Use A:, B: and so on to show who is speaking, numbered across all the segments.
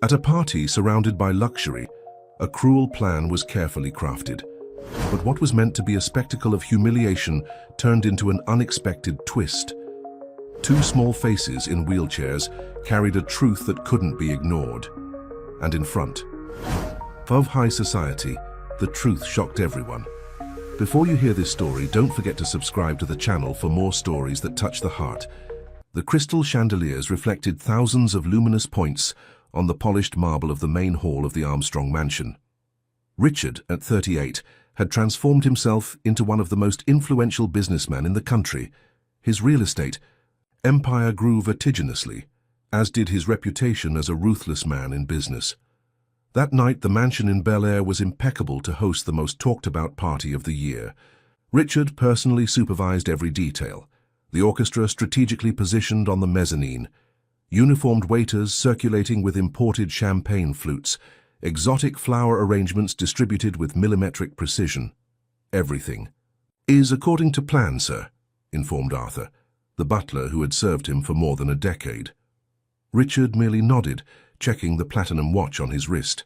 A: At a party surrounded by luxury, a cruel plan was carefully crafted. But what was meant to be a spectacle of humiliation turned into an unexpected twist. Two small faces in wheelchairs carried a truth that couldn't be ignored. And in front of high society, the truth shocked everyone. Before you hear this story, don't forget to subscribe to the channel for more stories that touch the heart. The crystal chandeliers reflected thousands of luminous points on the polished marble of the main hall of the Armstrong mansion. Richard, at 38, had transformed himself into one of the most influential businessmen in the country. His real estate empire grew vertiginously, as did his reputation as a ruthless man in business. That night, the mansion in Bel Air was impeccable to host the most talked-about party of the year. Richard personally supervised every detail. The orchestra strategically positioned on the mezzanine, uniformed waiters circulating with imported champagne flutes, exotic flower arrangements distributed with millimetric precision. Everything is according to plan, sir, informed Arthur, the butler who had served him for more than a decade. Richard merely nodded, checking the platinum watch on his wrist.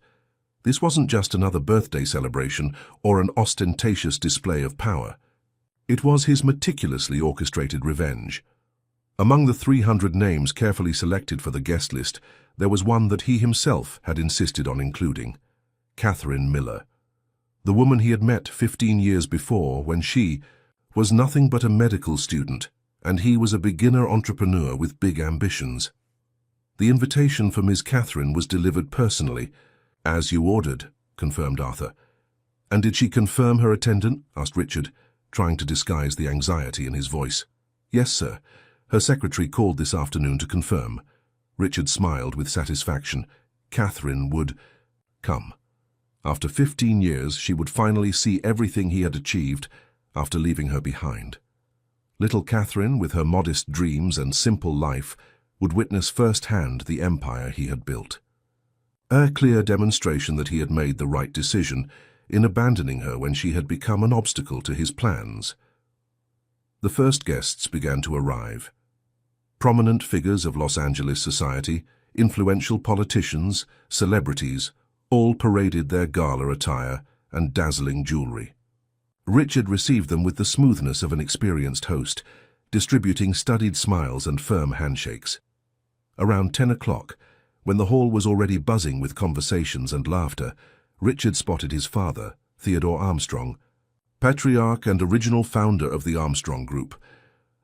A: This wasn't just another birthday celebration or an ostentatious display of power. It was his meticulously orchestrated revenge. Among the 300 names carefully selected for the guest list, there was one that he himself had insisted on including: Catherine Miller, the woman he had met 15 years before when she was nothing but a medical student and he was a beginner entrepreneur with big ambitions. The invitation for Miss Catherine was delivered personally. "As you ordered," confirmed Arthur. "And did she confirm her attendant?" asked Richard, trying to disguise the anxiety in his voice. "Yes, sir. Her secretary called this afternoon to confirm." Richard smiled with satisfaction. Catherine would come. After 15 years, she would finally see everything he had achieved after leaving her behind. Little Catherine, with her modest dreams and simple life, would witness firsthand the empire he had built. A clear demonstration that he had made the right decision in abandoning her when she had become an obstacle to his plans. The first guests began to arrive. Prominent figures of Los Angeles society, influential politicians, celebrities, all paraded their gala attire and dazzling jewelry. Richard received them with the smoothness of an experienced host, distributing studied smiles and firm handshakes. Around 10 o'clock, when the hall was already buzzing with conversations and laughter, Richard spotted his father, Theodore Armstrong, patriarch and original founder of the Armstrong Group.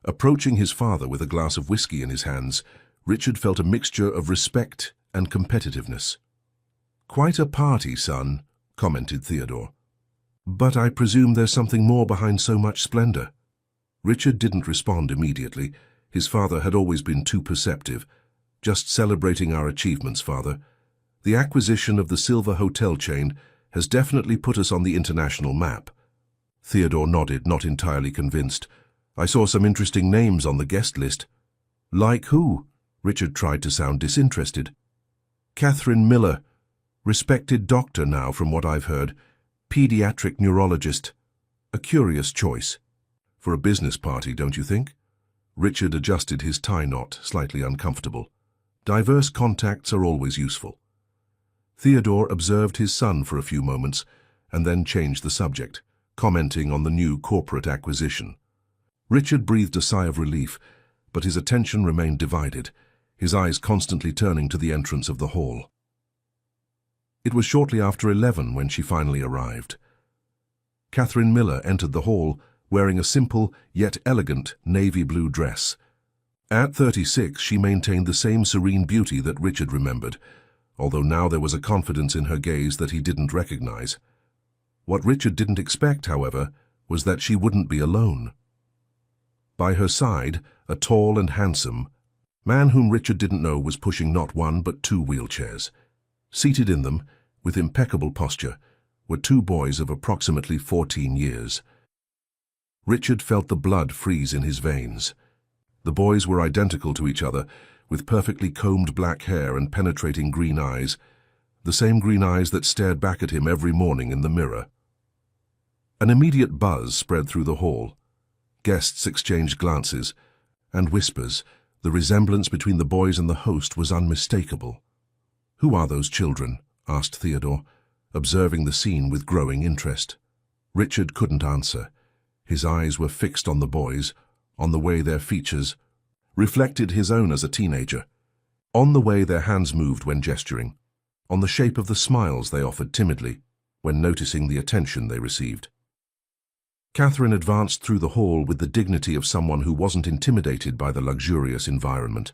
A: Approaching his father with a glass of whiskey in his hands, Richard felt a mixture of respect and competitiveness. "Quite a party, son," commented Theodore. "But I presume there's something more behind so much splendor." Richard didn't respond immediately. His father had always been too perceptive. "Just celebrating our achievements, father. The acquisition of the Silver hotel chain has definitely put us on the international map." Theodore nodded, not entirely convinced. "I saw some interesting names on the guest list." "Like who?" Richard tried to sound disinterested. "Catherine Miller, respected doctor now from what I've heard, pediatric neurologist. A curious choice. For a business party, don't you think?" Richard adjusted his tie knot, slightly uncomfortable. Diverse contacts are always useful. Theodore observed his son for a few moments and then changed the subject, commenting on the new corporate acquisition. Richard breathed a sigh of relief, but his attention remained divided, his eyes constantly turning to the entrance of the hall. It was shortly after 11 when she finally arrived. Catherine Miller entered the hall wearing a simple yet elegant navy blue dress. At 36, she maintained the same serene beauty that Richard remembered, although now there was a confidence in her gaze that he didn't recognize. What Richard didn't expect, however, was that she wouldn't be alone. By her side, a tall and handsome man whom Richard didn't know was pushing not one but two wheelchairs. Seated in them, with impeccable posture, were two boys of approximately 14 years. Richard felt the blood freeze in his veins. The boys were identical to each other, with perfectly combed black hair and penetrating green eyes, the same green eyes that stared back at him every morning in the mirror. An immediate buzz spread through the hall. Guests exchanged glances and whispers. The resemblance between the boys and the host was unmistakable. "Who are those children?" asked Theodore, observing the scene with growing interest. Richard couldn't answer. His eyes were fixed on the boys, on the way their features reflected his own as a teenager, on the way their hands moved when gesturing, on the shape of the smiles they offered timidly when noticing the attention they received. Catherine advanced through the hall with the dignity of someone who wasn't intimidated by the luxurious environment.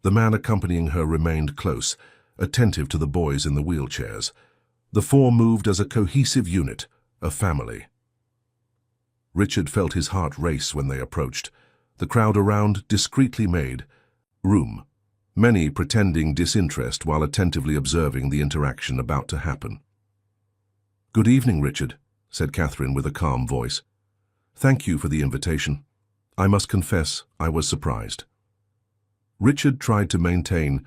A: The man accompanying her remained close, attentive to the boys in the wheelchairs. The four moved as a cohesive unit, a family. Richard felt his heart race when they approached. The crowd around discreetly made room, many pretending disinterest while attentively observing the interaction about to happen. "Good evening, Richard," said Catherine with a calm voice. "Thank you for the invitation. I must confess I was surprised." Richard tried to maintain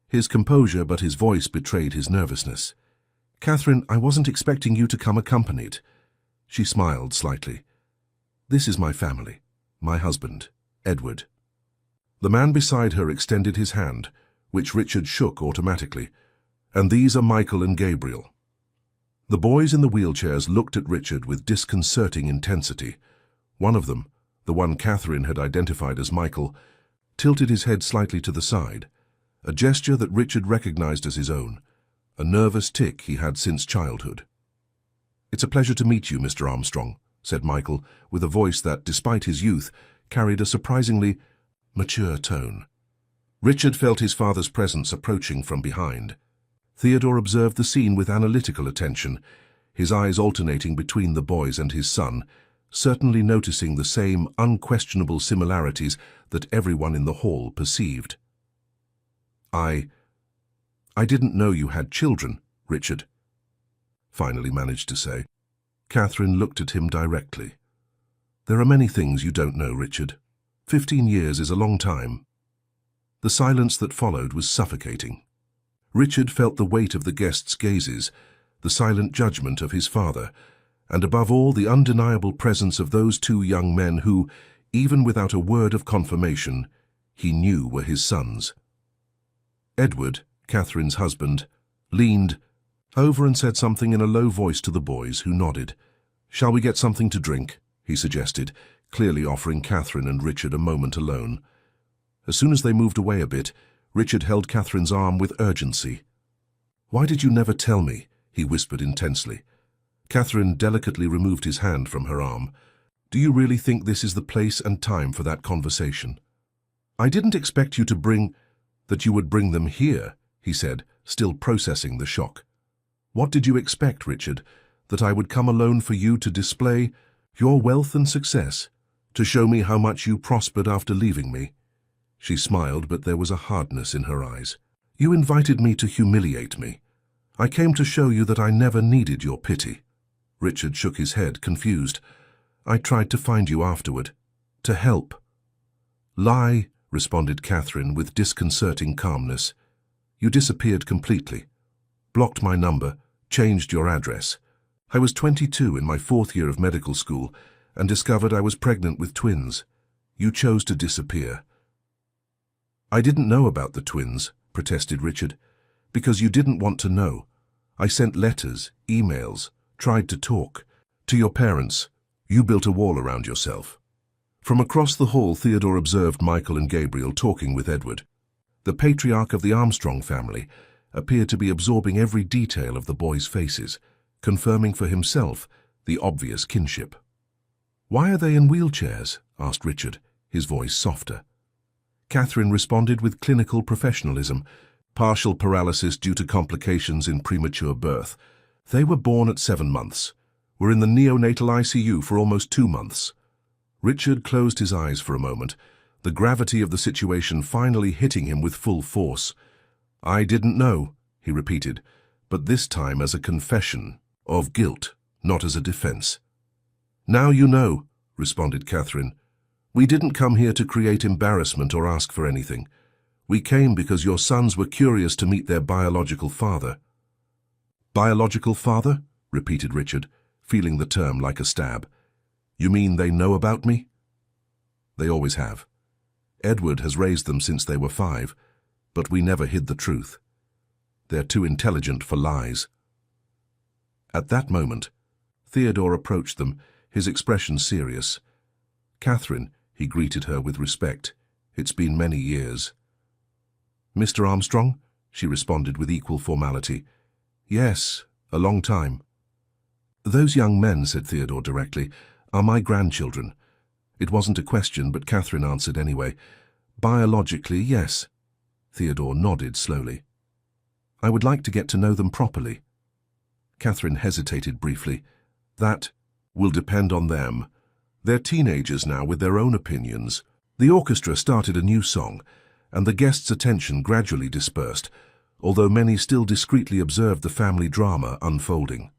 A: his composure, but his voice betrayed his nervousness. "Catherine, I wasn't expecting you to come accompanied." She smiled slightly. "This is my family, my husband, Edward." The man beside her extended his hand, which Richard shook automatically. "And these are Michael and Gabriel." The boys in the wheelchairs looked at Richard with disconcerting intensity. One of them, the one Catherine had identified as Michael, tilted his head slightly to the side, a gesture that Richard recognized as his own, a nervous tic he had since childhood. "It's a pleasure to meet you, Mr. Armstrong," said Michael, with a voice that, despite his youth, carried a surprisingly mature tone. Richard felt his father's presence approaching from behind. Theodore observed the scene with analytical attention, his eyes alternating between the boys and his son, certainly noticing the same unquestionable similarities that everyone in the hall perceived. I didn't know you had children," Richard finally managed to say. Catherine looked at him directly. "There are many things you don't know, Richard. 15 years is a long time." The silence that followed was suffocating. Richard felt the weight of the guests' gazes, the silent judgment of his father, and above all the undeniable presence of those two young men who, even without a word of confirmation, he knew were his sons. Edward, Catherine's husband, leaned over and said something in a low voice to the boys, who nodded. "Shall we get something to drink?" he suggested, clearly offering Catherine and Richard a moment alone. As soon as they moved away a bit, Richard held Catherine's arm with urgency. "Why did you never tell me?" he whispered intensely. Catherine delicately removed his hand from her arm. "Do you really think this is the place and time for that conversation?" "I didn't expect you would bring them here," he said, still processing the shock. "What did you expect, Richard? That I would come alone for you to display your wealth and success, to show me how much you prospered after leaving me?" She smiled, but there was a hardness in her eyes. "You invited me to humiliate me. I came to show you that I never needed your pity." Richard shook his head, confused. "I tried to find you afterward, to help." "Lie," responded Catherine with disconcerting calmness. "You disappeared completely, blocked my number, changed your address. I was 22 in my 4th year of medical school and discovered I was pregnant with twins. You chose to disappear." "I didn't know about the twins," protested Richard, "because you didn't want to know. I sent letters, emails, tried to talk. To your parents, you built a wall around yourself." From across the hall, Theodore observed Michael and Gabriel talking with Edward. The patriarch of the Armstrong family appeared to be absorbing every detail of the boys' faces, confirming for himself the obvious kinship. "Why are they in wheelchairs?" asked Richard, his voice softer. Catherine responded with clinical professionalism. "Partial paralysis due to complications in premature birth. They were born at 7 months. Were in the neonatal ICU for almost 2 months." Richard closed his eyes for a moment, the gravity of the situation finally hitting him with full force. "I didn't know," he repeated, but this time as a confession of guilt, not as a defense. "Now you know," responded Catherine. "We didn't come here to create embarrassment or ask for anything. We came because your sons were curious to meet their biological father." "Biological father?" repeated Richard, feeling the term like a stab. "You mean they know about me?" "They always have. Edward has raised them since they were 5, but we never hid the truth. They're too intelligent for lies. At that moment, Theodore approached them, his expression serious. "Catherine," he greeted her with respect. "It's been many years." "Mr. Armstrong?" she responded with equal formality. "Yes, a long time." "Those young men," said Theodore directly, "are my grandchildren." It wasn't a question, but Catherine answered anyway. "Biologically, yes." Theodore nodded slowly. "I would like to get to know them properly." Catherine hesitated briefly. "That will depend on them. They're teenagers now with their own opinions." The orchestra started a new song, and the guests' attention gradually dispersed, although many still discreetly observed the family drama unfolding.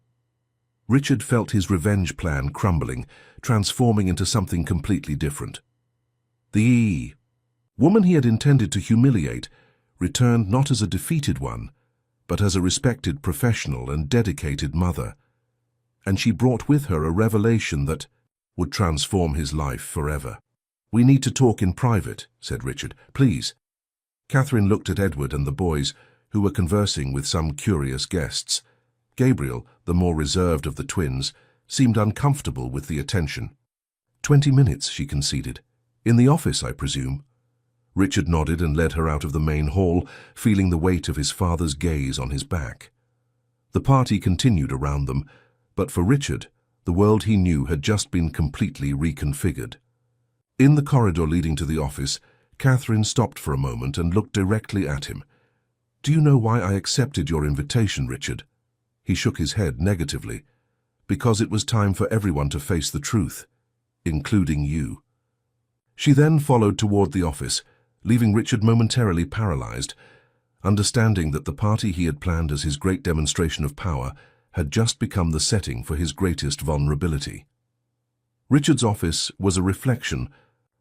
A: Richard felt his revenge plan crumbling, transforming into something completely different. The woman he had intended to humiliate returned not as a defeated one, but as a respected professional and dedicated mother. And she brought with her a revelation that would transform his life forever. "We need to talk in private," said Richard. "Please." Catherine looked at Edward and the boys, who were conversing with some curious guests. Gabriel, the more reserved of the twins, seemed uncomfortable with the attention. 20 minutes, she conceded. "In the office, I presume?" Richard nodded and led her out of the main hall, feeling the weight of his father's gaze on his back. The party continued around them, but for Richard, the world he knew had just been completely reconfigured. In the corridor leading to the office, Catherine stopped for a moment and looked directly at him. "Do you know why I accepted your invitation, Richard?" He shook his head negatively. "Because it was time for everyone to face the truth, including you." She then followed toward the office, leaving Richard momentarily paralyzed, understanding that the party he had planned as his great demonstration of power had just become the setting for his greatest vulnerability. Richard's office was a reflection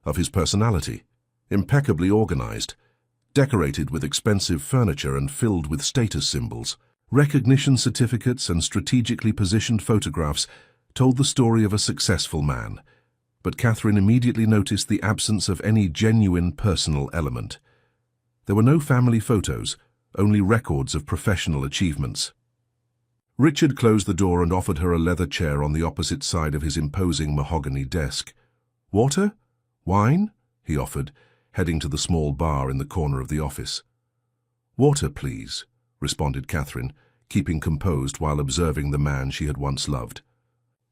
A: of his personality, impeccably organized, decorated with expensive furniture and filled with status symbols. Recognition certificates and strategically positioned photographs told the story of a successful man, but Catherine immediately noticed the absence of any genuine personal element. There were no family photos, only records of professional achievements. Richard closed the door and offered her a leather chair on the opposite side of his imposing mahogany desk. "Water? Wine?" he offered, heading to the small bar in the corner of the office. "Water, please," responded Catherine, keeping composed while observing the man she had once loved.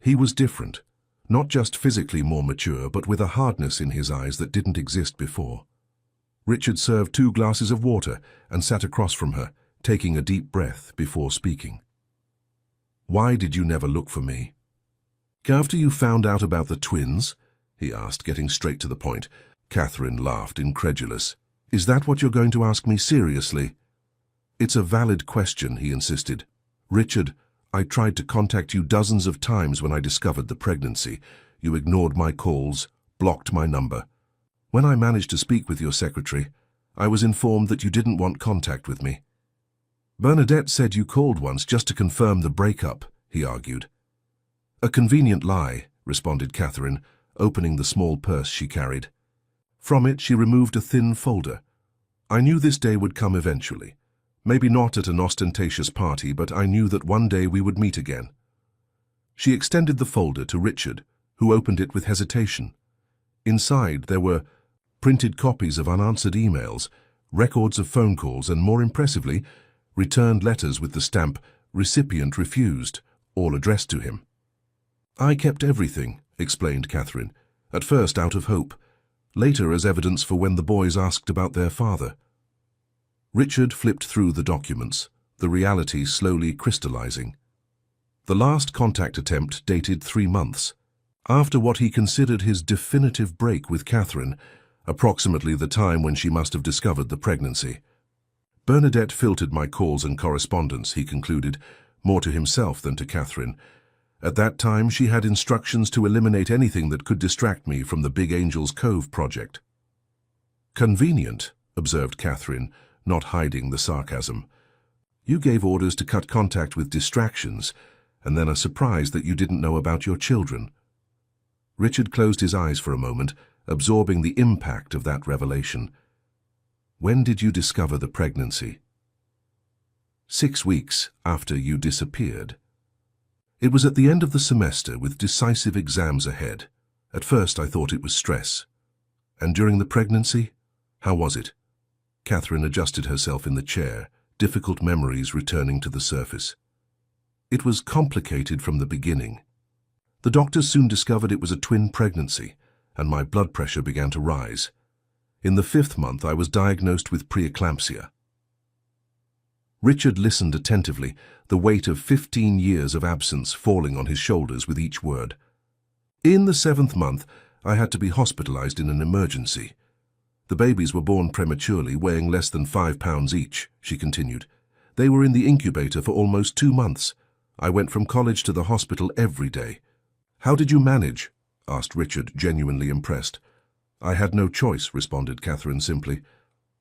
A: He was different, not just physically more mature, but with a hardness in his eyes that didn't exist before. Richard served 2 glasses of water and sat across from her, taking a deep breath before speaking. "Why did you never look for me?" "After you found out about the twins?" he asked, getting straight to the point. Catherine laughed, incredulous. "Is that what you're going to ask me seriously?" "It's a valid question," he insisted. "Richard, I tried to contact you dozens of times when I discovered the pregnancy. You ignored my calls, blocked my number. When I managed to speak with your secretary, I was informed that you didn't want contact with me." "Bernadette said you called once just to confirm the breakup," he argued. "A convenient lie," responded Catherine, opening the small purse she carried. From it she removed a thin folder. "I knew this day would come eventually. Maybe not at an ostentatious party, but I knew that one day we would meet again." She extended the folder to Richard, who opened it with hesitation. Inside there were printed copies of unanswered emails, records of phone calls, and more impressively, returned letters with the stamp "Recipient refused," all addressed to him. "I kept everything," explained Catherine, "at first out of hope, later as evidence for when the boys asked about their father." Richard flipped through the documents, the reality slowly crystallizing. The last contact attempt dated 3 months, after what he considered his definitive break with Catherine, approximately the time when she must have discovered the pregnancy. "Bernadette filtered my calls and correspondence," he concluded, more to himself than to Catherine. "At that time, she had instructions to eliminate anything that could distract me from the Big Angels Cove project." "Convenient," observed Catherine, not hiding the sarcasm. "You gave orders to cut contact with distractions, and then are surprised that you didn't know about your children." Richard closed his eyes for a moment, absorbing the impact of that revelation. "When did you discover the pregnancy?" 6 weeks after you disappeared. It was at the end of the semester with decisive exams ahead. At first I thought it was stress. And during the pregnancy, how was it? Catherine adjusted herself in the chair, difficult memories returning to the surface. It was complicated from the beginning. The doctors soon discovered it was a twin pregnancy, and my blood pressure began to rise. In the 5th month, I was diagnosed with preeclampsia. Richard listened attentively, the weight of 15 years of absence falling on his shoulders with each word. In the 7th month, I had to be hospitalized in an emergency. The babies were born prematurely, weighing less than 5 pounds each, she continued. They were in the incubator for almost 2 months. I went from college to the hospital every day. How did you manage? Asked Richard, genuinely impressed. I had no choice, responded Catherine simply.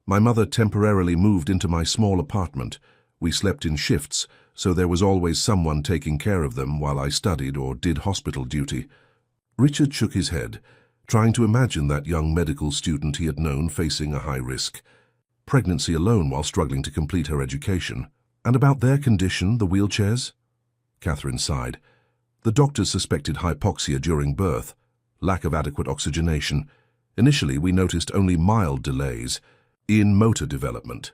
A: My mother temporarily moved into my small apartment. We slept in shifts, so there was always someone taking care of them while I studied or did hospital duty. Richard shook his head, trying to imagine that young medical student he had known facing a high risk. Pregnancy alone while struggling to complete her education. And about their condition, the wheelchairs? Catherine sighed. The doctors suspected hypoxia during birth, lack of adequate oxygenation. Initially, we noticed only mild delays in motor development.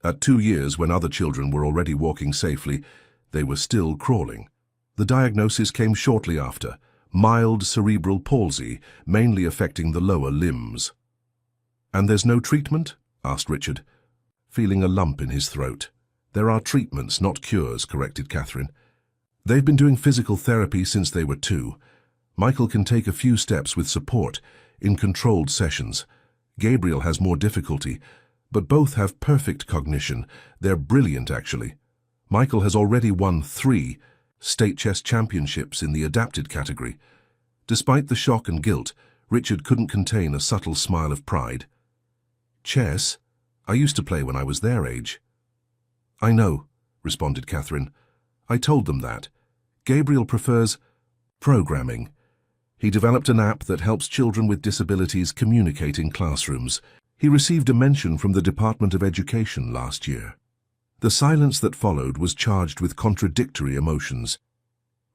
A: At 2 years, when other children were already walking safely, they were still crawling. The diagnosis came shortly after, mild cerebral palsy, mainly affecting the lower limbs. And there's no treatment? Asked Richard, feeling a lump in his throat. There are treatments, not cures, corrected Catherine. They've been doing physical therapy since they were 2. Michael can take a few steps with support, in controlled sessions. Gabriel has more difficulty, but both have perfect cognition. They're brilliant, actually. Michael has already won 3 state chess championships in the adapted category. Despite the shock and guilt, Richard couldn't contain a subtle smile of pride. Chess? I used to play when I was their age. I know, responded Catherine. I told them that. Gabriel prefers programming. He developed an app that helps children with disabilities communicate in classrooms. He received a mention from the Department of Education last year. The silence that followed was charged with contradictory emotions.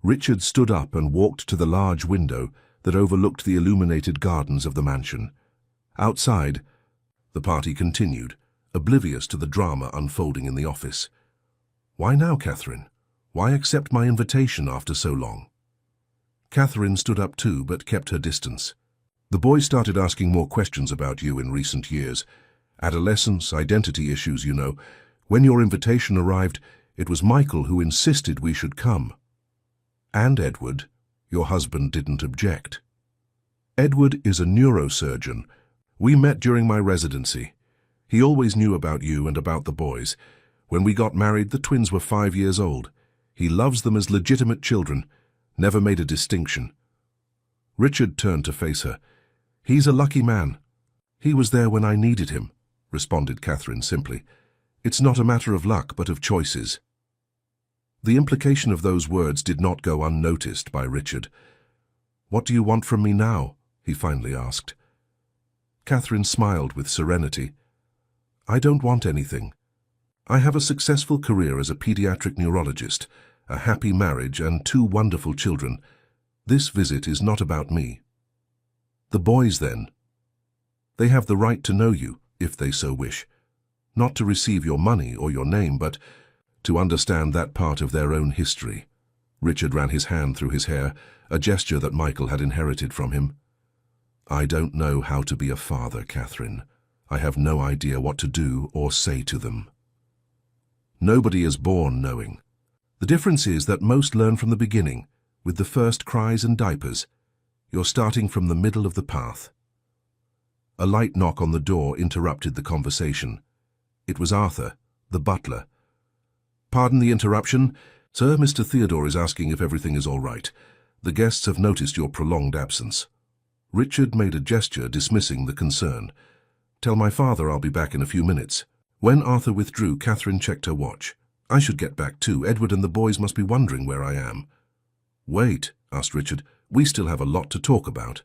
A: Richard stood up and walked to the large window that overlooked the illuminated gardens of the mansion. Outside, the party continued, oblivious to the drama unfolding in the office. Why now, Catherine? Why accept my invitation after so long? Catherine stood up too, but kept her distance. The boys started asking more questions about you in recent years. Adolescence, identity issues, you know. When your invitation arrived, it was Michael who insisted we should come. And Edward, your husband, didn't object. Edward is a neurosurgeon. We met during my residency. He always knew about you and about the boys. When we got married, the twins were 5 years old. He loves them as legitimate children, never made a distinction. Richard turned to face her. He's a lucky man. He was there when I needed him, responded Catherine simply. It's not a matter of luck, but of choices. The implication of those words did not go unnoticed by Richard. What do you want from me now? He finally asked. Catherine smiled with serenity. I don't want anything. I have a successful career as a pediatric neurologist, a happy marriage, and 2 wonderful children. This visit is not about me. The boys, then? They have the right to know you, if they so wish. Not to receive your money or your name, but to understand that part of their own history. Richard ran his hand through his hair, a gesture that Michael had inherited from him. I don't know how to be a father, Catherine. I have no idea what to do or say to them. Nobody is born knowing. The difference is that most learn from the beginning, with the first cries and diapers. You're starting from the middle of the path. A light knock on the door interrupted the conversation. It was Arthur, the butler. Pardon the interruption. Sir, Mr. Theodore is asking if everything is all right. The guests have noticed your prolonged absence. Richard made a gesture dismissing the concern. Tell my father I'll be back in a few minutes. When Arthur withdrew, Catherine checked her watch. I should get back too. Edward and the boys must be wondering where I am. Wait, asked Richard. We still have a lot to talk about.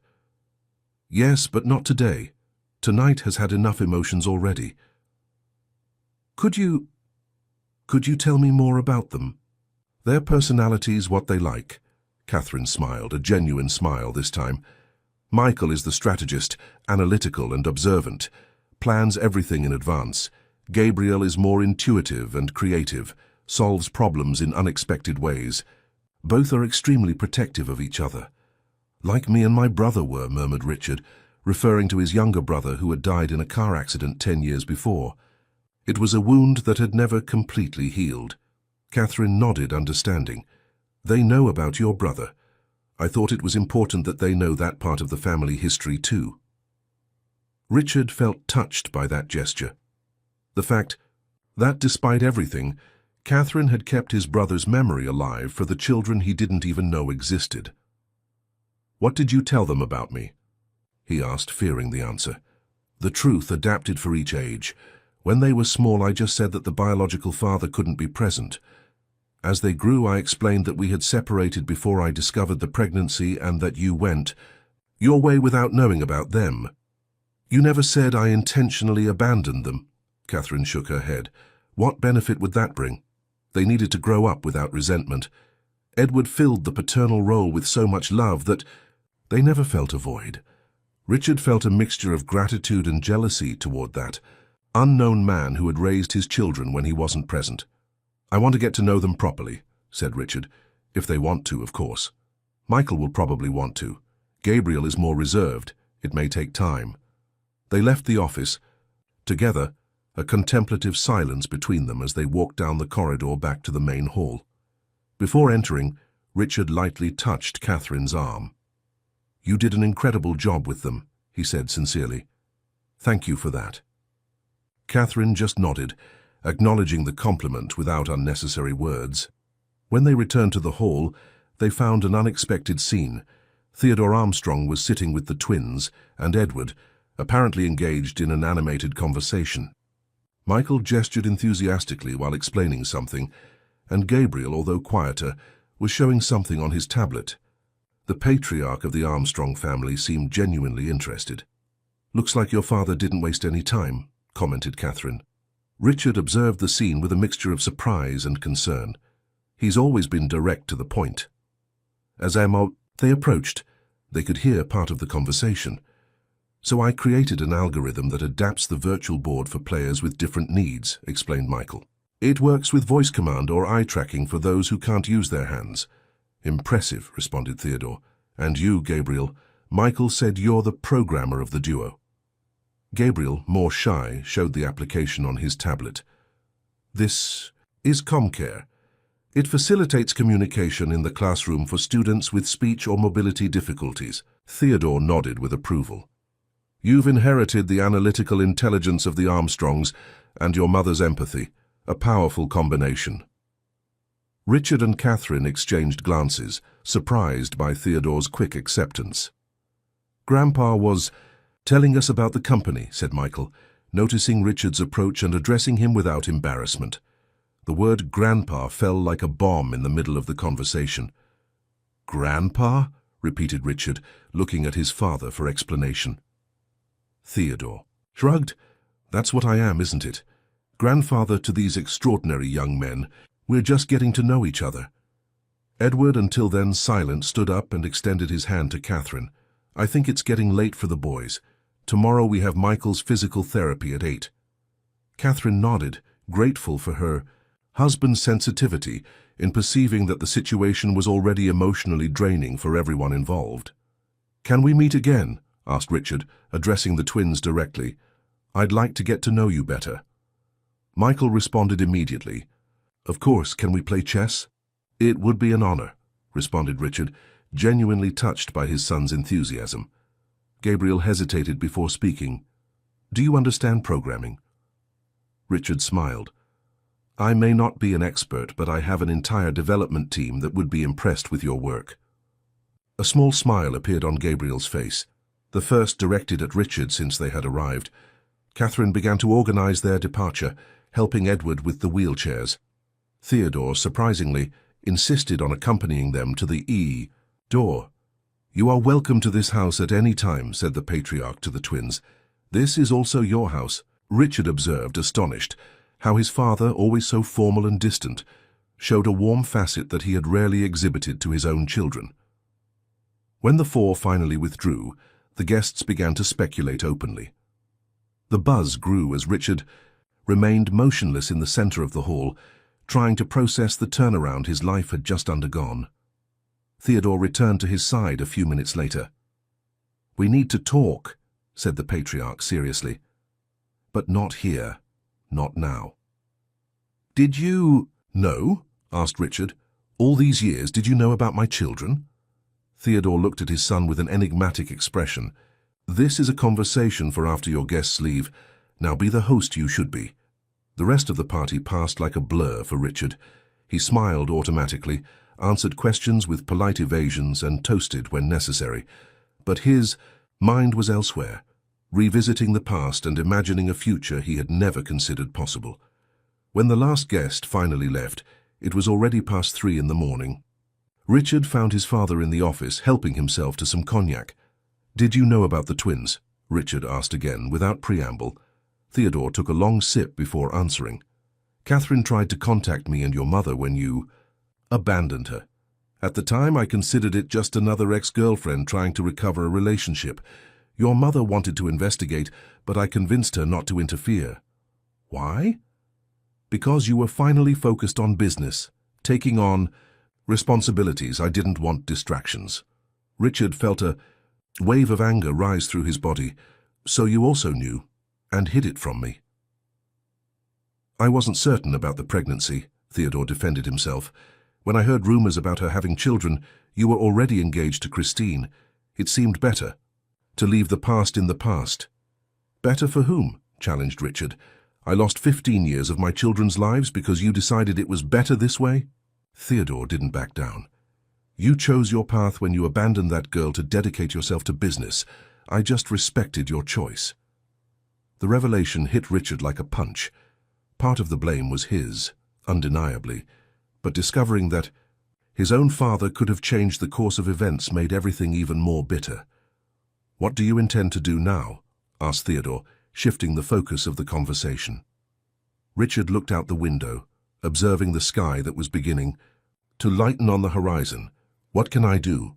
A: Yes, but not today. Tonight has had enough emotions already. Could you... Could you tell me more about them? Their personalities, what they like. Catherine smiled, a genuine smile this time. Michael is the strategist, analytical and observant, plans everything in advance. Gabriel is more intuitive and creative, solves problems in unexpected ways. Both are extremely protective of each other. Like me and my brother were, murmured Richard, referring to his younger brother who had died in a car accident 10 years before. It was a wound that had never completely healed. Catherine nodded, understanding. They know about your brother. I thought it was important that they know that part of the family history too. Richard felt touched by that gesture. The fact that, despite everything, Catherine had kept his brother's memory alive for the children he didn't even know existed. What did you tell them about me? He asked, fearing the answer. The truth adapted for each age. When they were small, I just said that the biological father couldn't be present. As they grew, I explained that we had separated before I discovered the pregnancy and that you went your way without knowing about them. You never said I intentionally abandoned them. Catherine shook her head. What benefit would that bring? They needed to grow up without resentment. Edward filled the paternal role with so much love that they never felt a void. Richard felt a mixture of gratitude and jealousy toward that unknown man who had raised his children when he wasn't present. I want to get to know them properly, said Richard. If they want to, of course. Michael will probably want to. Gabriel is more reserved. It may take time. They left the office. Together, a contemplative silence between them as they walked down the corridor back to the main hall. Before entering, Richard lightly touched Catherine's arm. You did an incredible job with them, he said sincerely. Thank you for that. Catherine just nodded, acknowledging the compliment without unnecessary words. When they returned to the hall, they found an unexpected scene. Theodore Armstrong was sitting with the twins and Edward, apparently engaged in an animated conversation. Michael gestured enthusiastically while explaining something, and Gabriel, although quieter, was showing something on his tablet. The patriarch of the Armstrong family seemed genuinely interested. Looks like your father didn't waste any time, commented Catherine. Richard observed the scene with a mixture of surprise and concern. He's always been direct to the point. As they approached, they could hear part of the conversation. So I created an algorithm that adapts the virtual board for players with different needs, explained Michael. It works with voice command or eye tracking for those who can't use their hands. Impressive, responded Theodore. And you, Gabriel, Michael said you're the programmer of the duo. Gabriel, more shy, showed the application on his tablet. This is ComCare. It facilitates communication in the classroom for students with speech or mobility difficulties. Theodore nodded with approval. You've inherited the analytical intelligence of the Armstrongs and your mother's empathy, a powerful combination. Richard and Catherine exchanged glances, surprised by Theodore's quick acceptance. Grandpa was telling us about the company, said Michael, noticing Richard's approach and addressing him without embarrassment. The word grandpa fell like a bomb in the middle of the conversation. Grandpa? Repeated Richard, looking at his father for explanation. Theodore shrugged. That's what I am, isn't it? Grandfather to these extraordinary young men. We're just getting to know each other. Edward, until then silent, stood up and extended his hand to Catherine. I think it's getting late for the boys. Tomorrow we have Michael's physical therapy at 8. Catherine nodded, grateful for her husband's sensitivity in perceiving that the situation was already emotionally draining for everyone involved. Can we meet again? Asked Richard, addressing the twins directly. I'd like to get to know you better. Michael responded immediately. Of course, can we play chess? It would be an honor, responded Richard, genuinely touched by his son's enthusiasm. Gabriel hesitated before speaking. Do you understand programming? Richard smiled. I may not be an expert, but I have an entire development team that would be impressed with your work. A small smile appeared on Gabriel's face, the first directed at Richard since they had arrived. Catherine began to organize their departure, helping Edward with the wheelchairs. Theodore, surprisingly, insisted on accompanying them to the door. You are welcome to this house at any time, said the patriarch to the twins. This is also your house, Richard observed, astonished. how his father, always so formal and distant, showed a warm facet that he had rarely exhibited to his own children. When the four finally withdrew, the guests began to speculate openly. The buzz grew as Richard remained motionless in the center of the hall, trying to process the turnaround his life had just undergone. Theodore returned to his side a few minutes later. "We need to talk," said the patriarch seriously. "But not here. Not now." "Did you know?" asked Richard. "All these years, did you know about my children?" Theodore looked at his son with an enigmatic expression. "This is a conversation for after your guests leave. Now be the host you should be." The rest of the party passed like a blur for Richard. He smiled automatically, answered questions with polite evasions, and toasted when necessary. But his mind was elsewhere, revisiting the past and imagining a future he had never considered possible. When the last guest finally left, it was already past 3 in the morning. Richard found his father in the office, helping himself to some cognac. "Did you know about the twins?" Richard asked again, without preamble. Theodore took a long sip before answering. "Catherine tried to contact me and your mother when you abandoned her. At the time, I considered it just another ex-girlfriend trying to recover a relationship. Your mother wanted to investigate, but I convinced her not to interfere." "Why?" "Because you were finally focused on business, taking on responsibilities. I didn't want distractions." Richard felt a wave of anger rise through his body. "So you also knew, and hid it from me?" "I wasn't certain about the pregnancy," Theodore defended himself. "When I heard rumors about her having children, you were already engaged to Christine. It seemed better to leave the past in the past." "Better for whom?" challenged Richard. "I lost 15 years of my children's lives because you decided it was better this way?" Theodore didn't back down. "You chose your path when you abandoned that girl to dedicate yourself to business. I just respected your choice." The revelation hit Richard like a punch. Part of the blame was his, undeniably, but discovering that his own father could have changed the course of events made everything even more bitter. "What do you intend to do now?" asked Theodore, shifting the focus of the conversation. Richard looked out the window, observing the sky that was beginning to lighten on the horizon. "What can I do?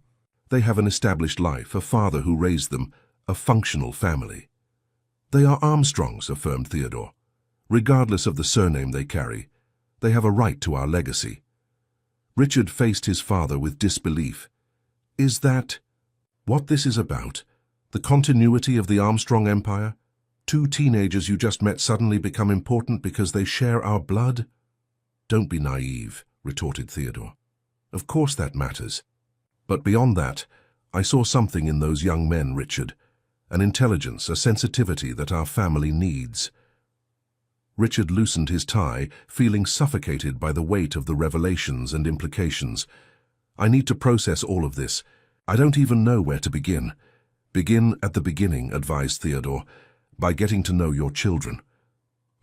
A: They have an established life, a father who raised them, a functional family." "They are Armstrongs," affirmed Theodore. "Regardless of the surname they carry, they have a right to our legacy." Richard faced his father with disbelief. "Is that what this is about? The continuity of the Armstrong empire? 2 teenagers you just met suddenly become important because they share our blood?" "Don't be naive," retorted Theodore. "Of course that matters. But beyond that, I saw something in those young men, Richard. An intelligence, a sensitivity that our family needs." Richard loosened his tie, feeling suffocated by the weight of the revelations and implications. "I need to process all of this. I don't even know where to begin." "Begin at the beginning," advised Theodore, "by getting to know your children."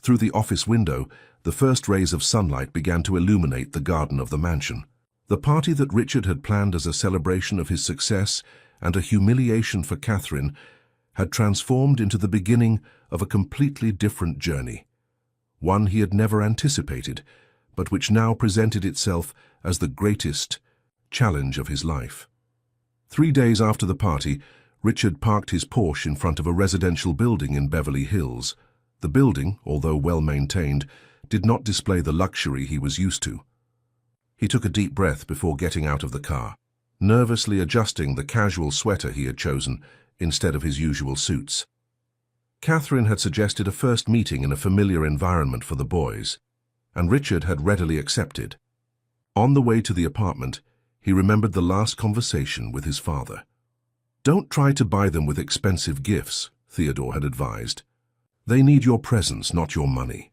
A: Through the office window, the first rays of sunlight began to illuminate the garden of the mansion. The party that Richard had planned as a celebration of his success and a humiliation for Catherine had transformed into the beginning of a completely different journey. One he had never anticipated, but which now presented itself as the greatest challenge of his life. 3 days after the party, Richard parked his Porsche in front of a residential building in Beverly Hills. The building, although well-maintained, did not display the luxury he was used to. He took a deep breath before getting out of the car, nervously adjusting the casual sweater he had chosen instead of his usual suits. Catherine had suggested a first meeting in a familiar environment for the boys, and Richard had readily accepted. On the way to the apartment, he remembered the last conversation with his father. "Don't try to buy them with expensive gifts," Theodore had advised. "They need your presence, not your money."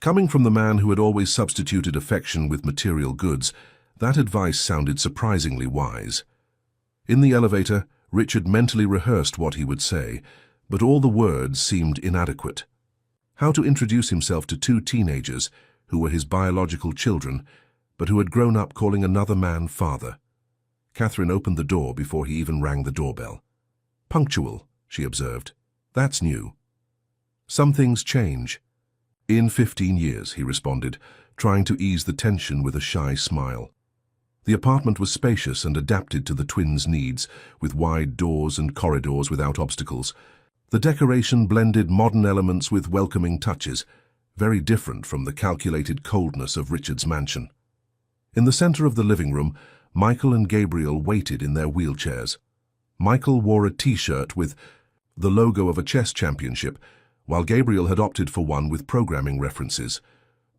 A: Coming from the man who had always substituted affection with material goods, that advice sounded surprisingly wise. In the elevator, Richard mentally rehearsed what he would say, but all the words seemed inadequate. How to introduce himself to 2 teenagers who were his biological children, but who had grown up calling another man father. Catherine opened the door before he even rang the doorbell. "Punctual," she observed. "That's new." "Some things change." In 15 years, he responded, trying to ease the tension with a shy smile. The apartment was spacious and adapted to the twins' needs, with wide doors and corridors without obstacles. The decoration blended modern elements with welcoming touches, very different from the calculated coldness of Richard's mansion. In the center of the living room, Michael and Gabriel waited in their wheelchairs. Michael wore a T-shirt with the logo of a chess championship, while Gabriel had opted for one with programming references.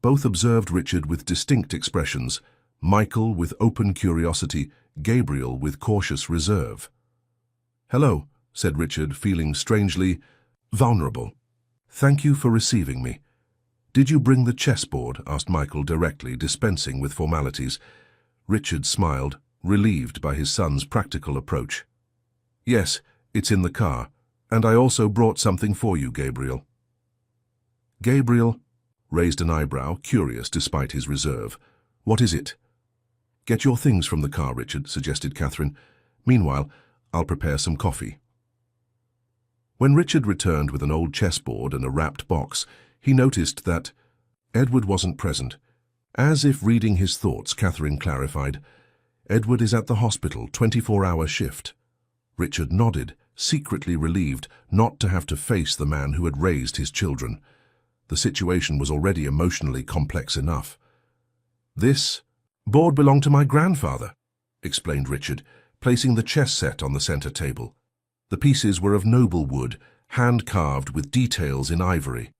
A: Both observed Richard with distinct expressions, Michael with open curiosity, Gabriel with cautious reserve. "Hello," said Richard, feeling strangely vulnerable. "Thank you for receiving me." "Did you bring the chessboard?" asked Michael directly, dispensing with formalities. Richard smiled, relieved by his son's practical approach. "Yes, it's in the car, and I also brought something for you, Gabriel." Gabriel raised an eyebrow, curious despite his reserve. "What is it?" "Get your things from the car, Richard," suggested Catherine. "Meanwhile, I'll prepare some coffee." When Richard returned with an old chessboard and a wrapped box, he noticed that Edward wasn't present. As if reading his thoughts, Catherine clarified, "Edward is at the hospital, 24-hour shift." Richard nodded, secretly relieved not to have to face the man who had raised his children. The situation was already emotionally complex enough. "This board belonged to my grandfather," explained Richard, placing the chess set on the center table. The pieces were of noble wood, hand-carved with details in ivory.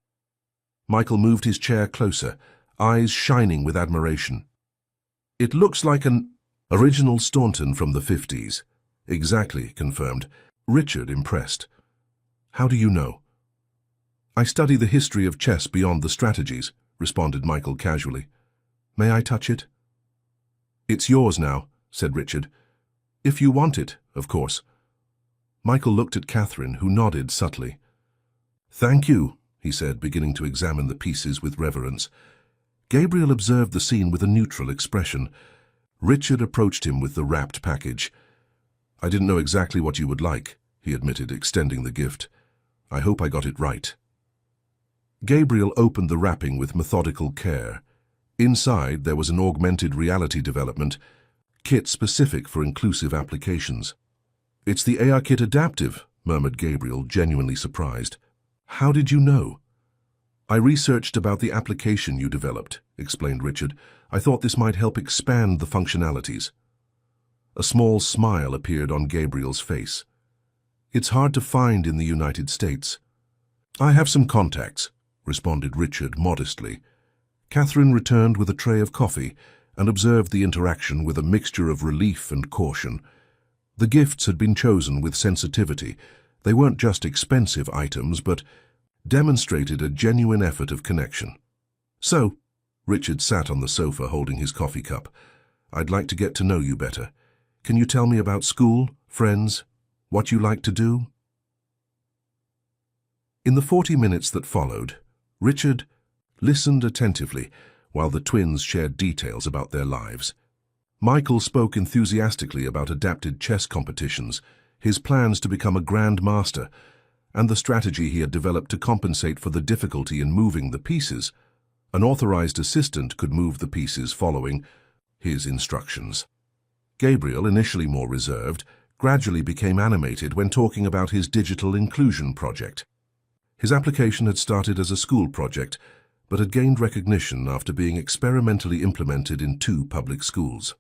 A: Michael moved his chair closer, eyes shining with admiration. "It looks like an original Staunton from the 50s. "Exactly," confirmed Richard, impressed. "How do you know?" "I study the history of chess beyond the strategies," responded Michael casually. "May I touch it?" "It's yours now," said Richard. "If you want it, of course." Michael looked at Catherine, who nodded subtly. "Thank you," he said, beginning to examine the pieces with reverence. Gabriel observed the scene with a neutral expression. Richard approached him with the wrapped package. "I didn't know exactly what you would like," he admitted, extending the gift. "I hope I got it right." Gabriel opened the wrapping with methodical care. Inside, there was an augmented reality development kit specific for inclusive applications. "It's the AR kit adaptive," murmured Gabriel, genuinely surprised. "How did you know?" "I researched about the application you developed," explained Richard. "I thought this might help expand the functionalities." A small smile appeared on Gabriel's face. "It's hard to find in the United States." "I have some contacts," responded Richard modestly. Catherine returned with a tray of coffee and observed the interaction with a mixture of relief and caution. The gifts had been chosen with sensitivity. They weren't just expensive items, but demonstrated a genuine effort of connection. "So," Richard sat on the sofa holding his coffee cup, "I'd like to get to know you better. Can you tell me about school, friends, what you like to do?" In the 40 minutes that followed, Richard listened attentively while the twins shared details about their lives. Michael spoke enthusiastically about adapted chess competitions, his plans to become a Grand Master, and the strategy he had developed to compensate for the difficulty in moving the pieces. An authorized assistant could move the pieces following his instructions. Gabriel, initially more reserved, gradually became animated when talking about his digital inclusion project. His application had started as a school project, but had gained recognition after being experimentally implemented in 2 public schools.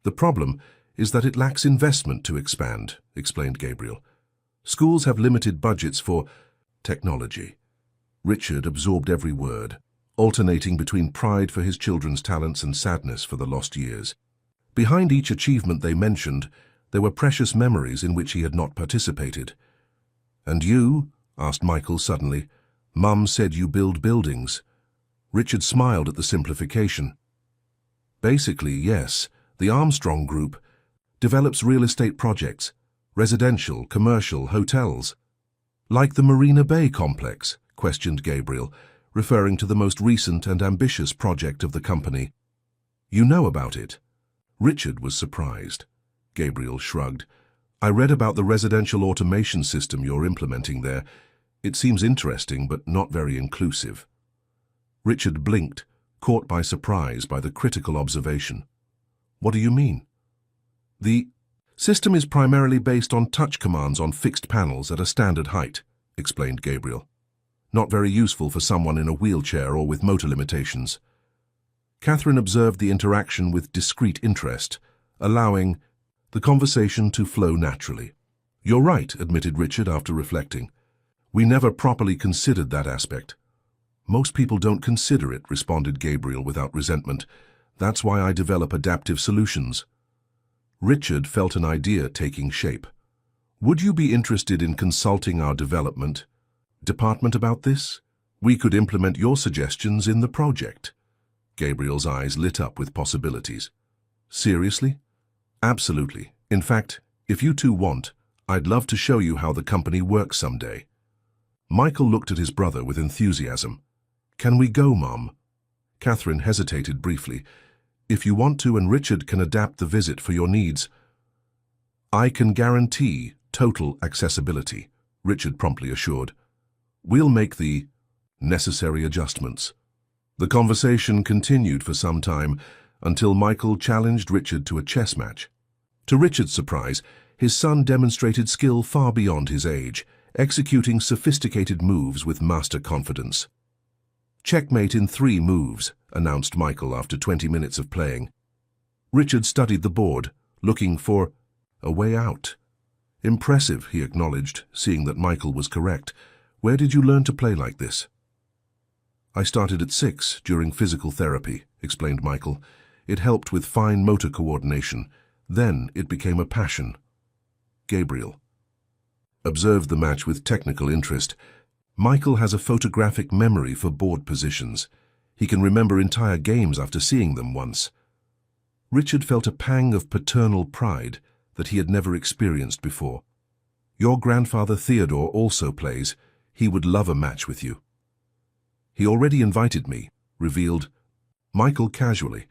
A: "The problem is that it lacks investment to expand," explained Gabriel. "Schools have limited budgets for technology." Richard absorbed every word, alternating between pride for his children's talents and sadness for the lost years. Behind each achievement they mentioned, there were precious memories in which he had not participated. "And you?" asked Michael suddenly. "Mum said you build buildings." Richard smiled at the simplification. "Basically, yes. The Armstrong Group develops real estate projects, residential, commercial, hotels." "Like the Marina Bay complex?" questioned Gabriel, referring to the most recent and ambitious project of the company. "You know about it?" Richard was surprised. Gabriel shrugged. "I read about the residential automation system you're implementing there. It seems interesting, but not very inclusive." Richard blinked, caught by surprise by the critical observation. What do you mean? The system is primarily based on touch commands on fixed panels at a standard height, explained Gabriel. Not very useful for someone in a wheelchair or with motor limitations. Catherine observed the interaction with discreet interest, allowing the conversation to flow naturally. You're right, admitted Richard after reflecting. We never properly considered that aspect. Most people don't consider it, responded Gabriel without resentment. That's why I develop adaptive solutions. Richard felt an idea taking shape. Would you be interested in consulting our development department about this? We could implement your suggestions in the project. Gabriel's eyes lit up with possibilities. Seriously? Absolutely. In fact, if you two want, I'd love to show you how the company works someday. Michael looked at his brother with enthusiasm. Can we go, Mom? Catherine hesitated briefly. If you want to and Richard can adapt the visit for your needs. I can guarantee total accessibility, Richard promptly assured. We'll make the necessary adjustments. The conversation continued for some time until Michael challenged Richard to a chess match. To Richard's surprise, his son demonstrated skill far beyond his age, executing sophisticated moves with master confidence. Checkmate in 3 moves, announced Michael after 20 minutes of playing. Richard studied the board, looking for a way out. Impressive, he acknowledged, seeing that Michael was correct. Where did you learn to play like this? I started at 6 during physical therapy, explained Michael. It helped with fine motor coordination. Then it became a passion. Gabriel observed the match with technical interest. Michael has a photographic memory for board positions. He can remember entire games after seeing them once. Richard felt a pang of paternal pride that he had never experienced before. Your grandfather Theodore also plays. He would love a match with you. He already invited me, revealed Michael casually.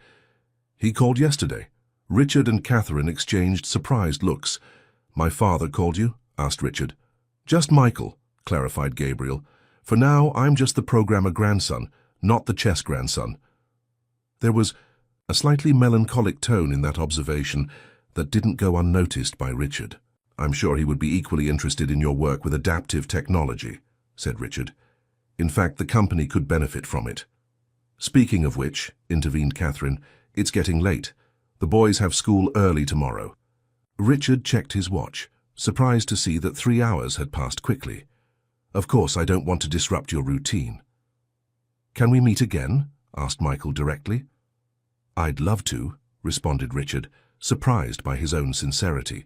A: He called yesterday. Richard and Catherine exchanged surprised looks. My father called you? Asked Richard. Just Michael, clarified Gabriel. For now, I'm just the programmer grandson, not the chess grandson. There was a slightly melancholic tone in that observation that didn't go unnoticed by Richard. I'm sure he would be equally interested in your work with adaptive technology, said Richard. In fact, the company could benefit from it. Speaking of which, intervened Catherine, it's getting late. The boys have school early tomorrow. Richard checked his watch, surprised to see that 3 hours had passed quickly. Of course, I don't want to disrupt your routine. Can we meet again? Asked Michael directly. I'd love to, responded Richard, surprised by his own sincerity.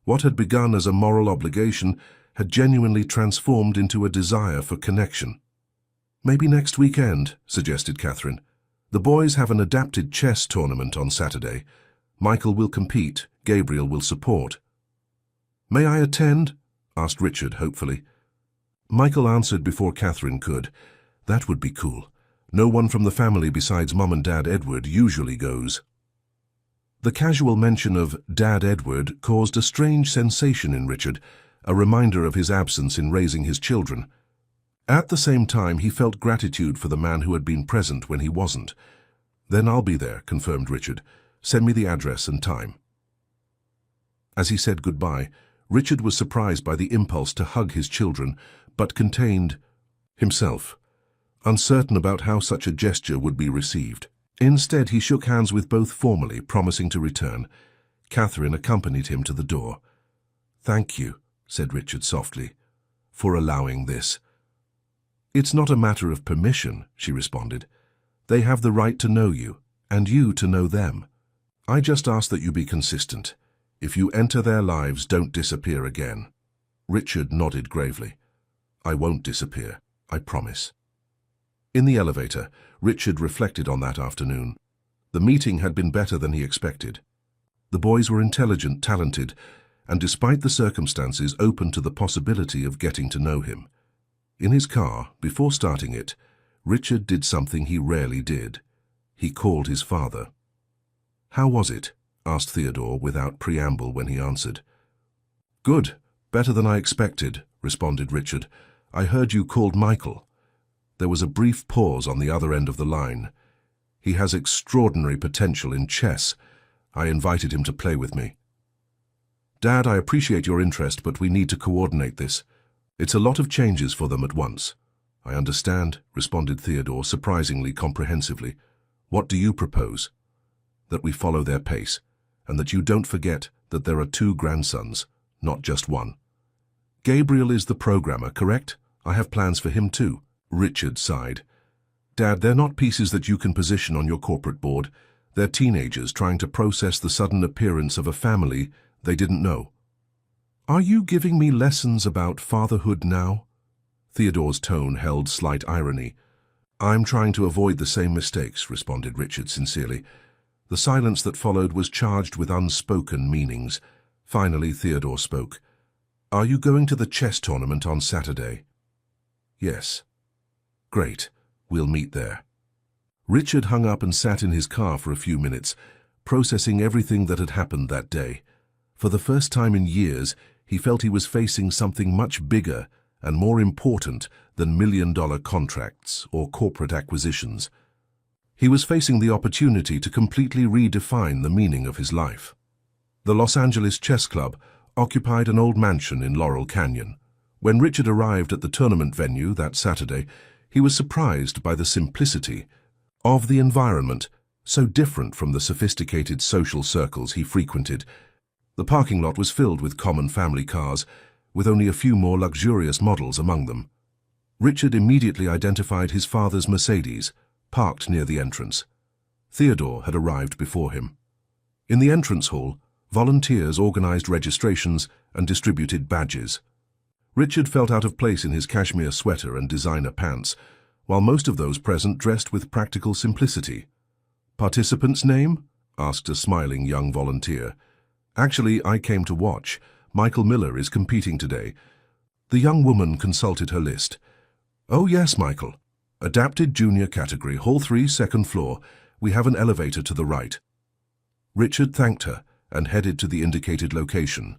A: What had begun as a moral obligation had genuinely transformed into a desire for connection. Maybe next weekend, suggested Catherine. The boys have an adapted chess tournament on Saturday. Michael will compete, Gabriel will support. May I attend? Asked Richard hopefully. Michael answered before Catherine could. That would be cool. No one from the family besides Mum and Dad Edward usually goes. The casual mention of Dad Edward caused a strange sensation in Richard, a reminder of his absence in raising his children. At the same time, he felt gratitude for the man who had been present when he wasn't. Then I'll be there, confirmed Richard. Send me the address and time. As he said goodbye, Richard was surprised by the impulse to hug his children, but contained himself, uncertain about how such a gesture would be received. Instead, he shook hands with both formally, promising to return. Catherine accompanied him to the door. Thank you, said Richard softly, for allowing this. It's not a matter of permission, she responded. They have the right to know you, and you to know them. I just ask that you be consistent. If you enter their lives, don't disappear again. Richard nodded gravely. I won't disappear, I promise. In the elevator, Richard reflected on that afternoon. The meeting had been better than he expected. The boys were intelligent, talented, and despite the circumstances, open to the possibility of getting to know him. In his car, before starting it, Richard did something he rarely did. He called his father. How was it? Asked Theodore without preamble when he answered. Good, better than I expected, responded Richard. I heard you called Michael. There was a brief pause on the other end of the line. "He has extraordinary potential in chess. I invited him to play with me." "Dad, I appreciate your interest, but we need to coordinate this. It's a lot of changes for them at once." "I understand," responded Theodore, surprisingly comprehensively. "What do you propose?" "That we follow their pace, and that you don't forget that there are 2 grandsons, not just one." "Gabriel is the programmer, correct? I have plans for him too." Richard sighed. "Dad, they're not pieces that you can position on your corporate board. They're teenagers trying to process the sudden appearance of a family they didn't know." "Are you giving me lessons about fatherhood now?" Theodore's tone held slight irony. "I'm trying to avoid the same mistakes," responded Richard sincerely. The silence that followed was charged with unspoken meanings. Finally, Theodore spoke. "Are you going to the chess tournament on Saturday?" "Yes." "Great. We'll meet there." Richard hung up and sat in his car for a few minutes, processing everything that had happened that day. For the first time in years, he felt he was facing something much bigger and more important than million-dollar contracts or corporate acquisitions. He was facing the opportunity to completely redefine the meaning of his life. The Los Angeles Chess Club occupied an old mansion in Laurel Canyon. When Richard arrived at the tournament venue that Saturday, he was surprised by the simplicity of the environment, so different from the sophisticated social circles he frequented. The parking lot was filled with common family cars, with only a few more luxurious models among them. Richard immediately identified his father's Mercedes, parked near the entrance. Theodore had arrived before him. In the entrance hall, volunteers organized registrations and distributed badges. Richard felt out of place in his cashmere sweater and designer pants, while most of those present dressed with practical simplicity. "Participant's name?" asked a smiling young volunteer. "Actually, I came to watch. Michael Miller is competing today." The young woman consulted her list. "Oh yes, Michael. Adapted junior category, hall 3, second floor. We have an elevator to the right." Richard thanked her and headed to the indicated location.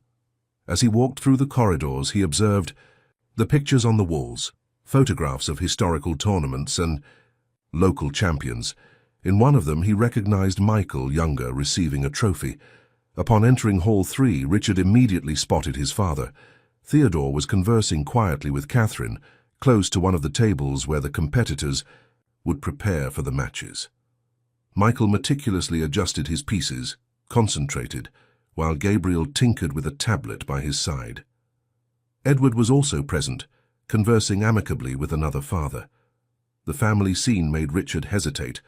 A: As he walked through the corridors, he observed the pictures on the walls, photographs of historical tournaments and local champions. In one of them, he recognized Michael, younger, receiving a trophy. Upon entering Hall 3, Richard immediately spotted his father. Theodore was conversing quietly with Catherine, close to one of the tables where the competitors would prepare for the matches. Michael meticulously adjusted his pieces, concentrated, while Gabriel tinkered with a tablet by his side. Edward was also present, conversing amicably with another father. The family scene made Richard hesitate.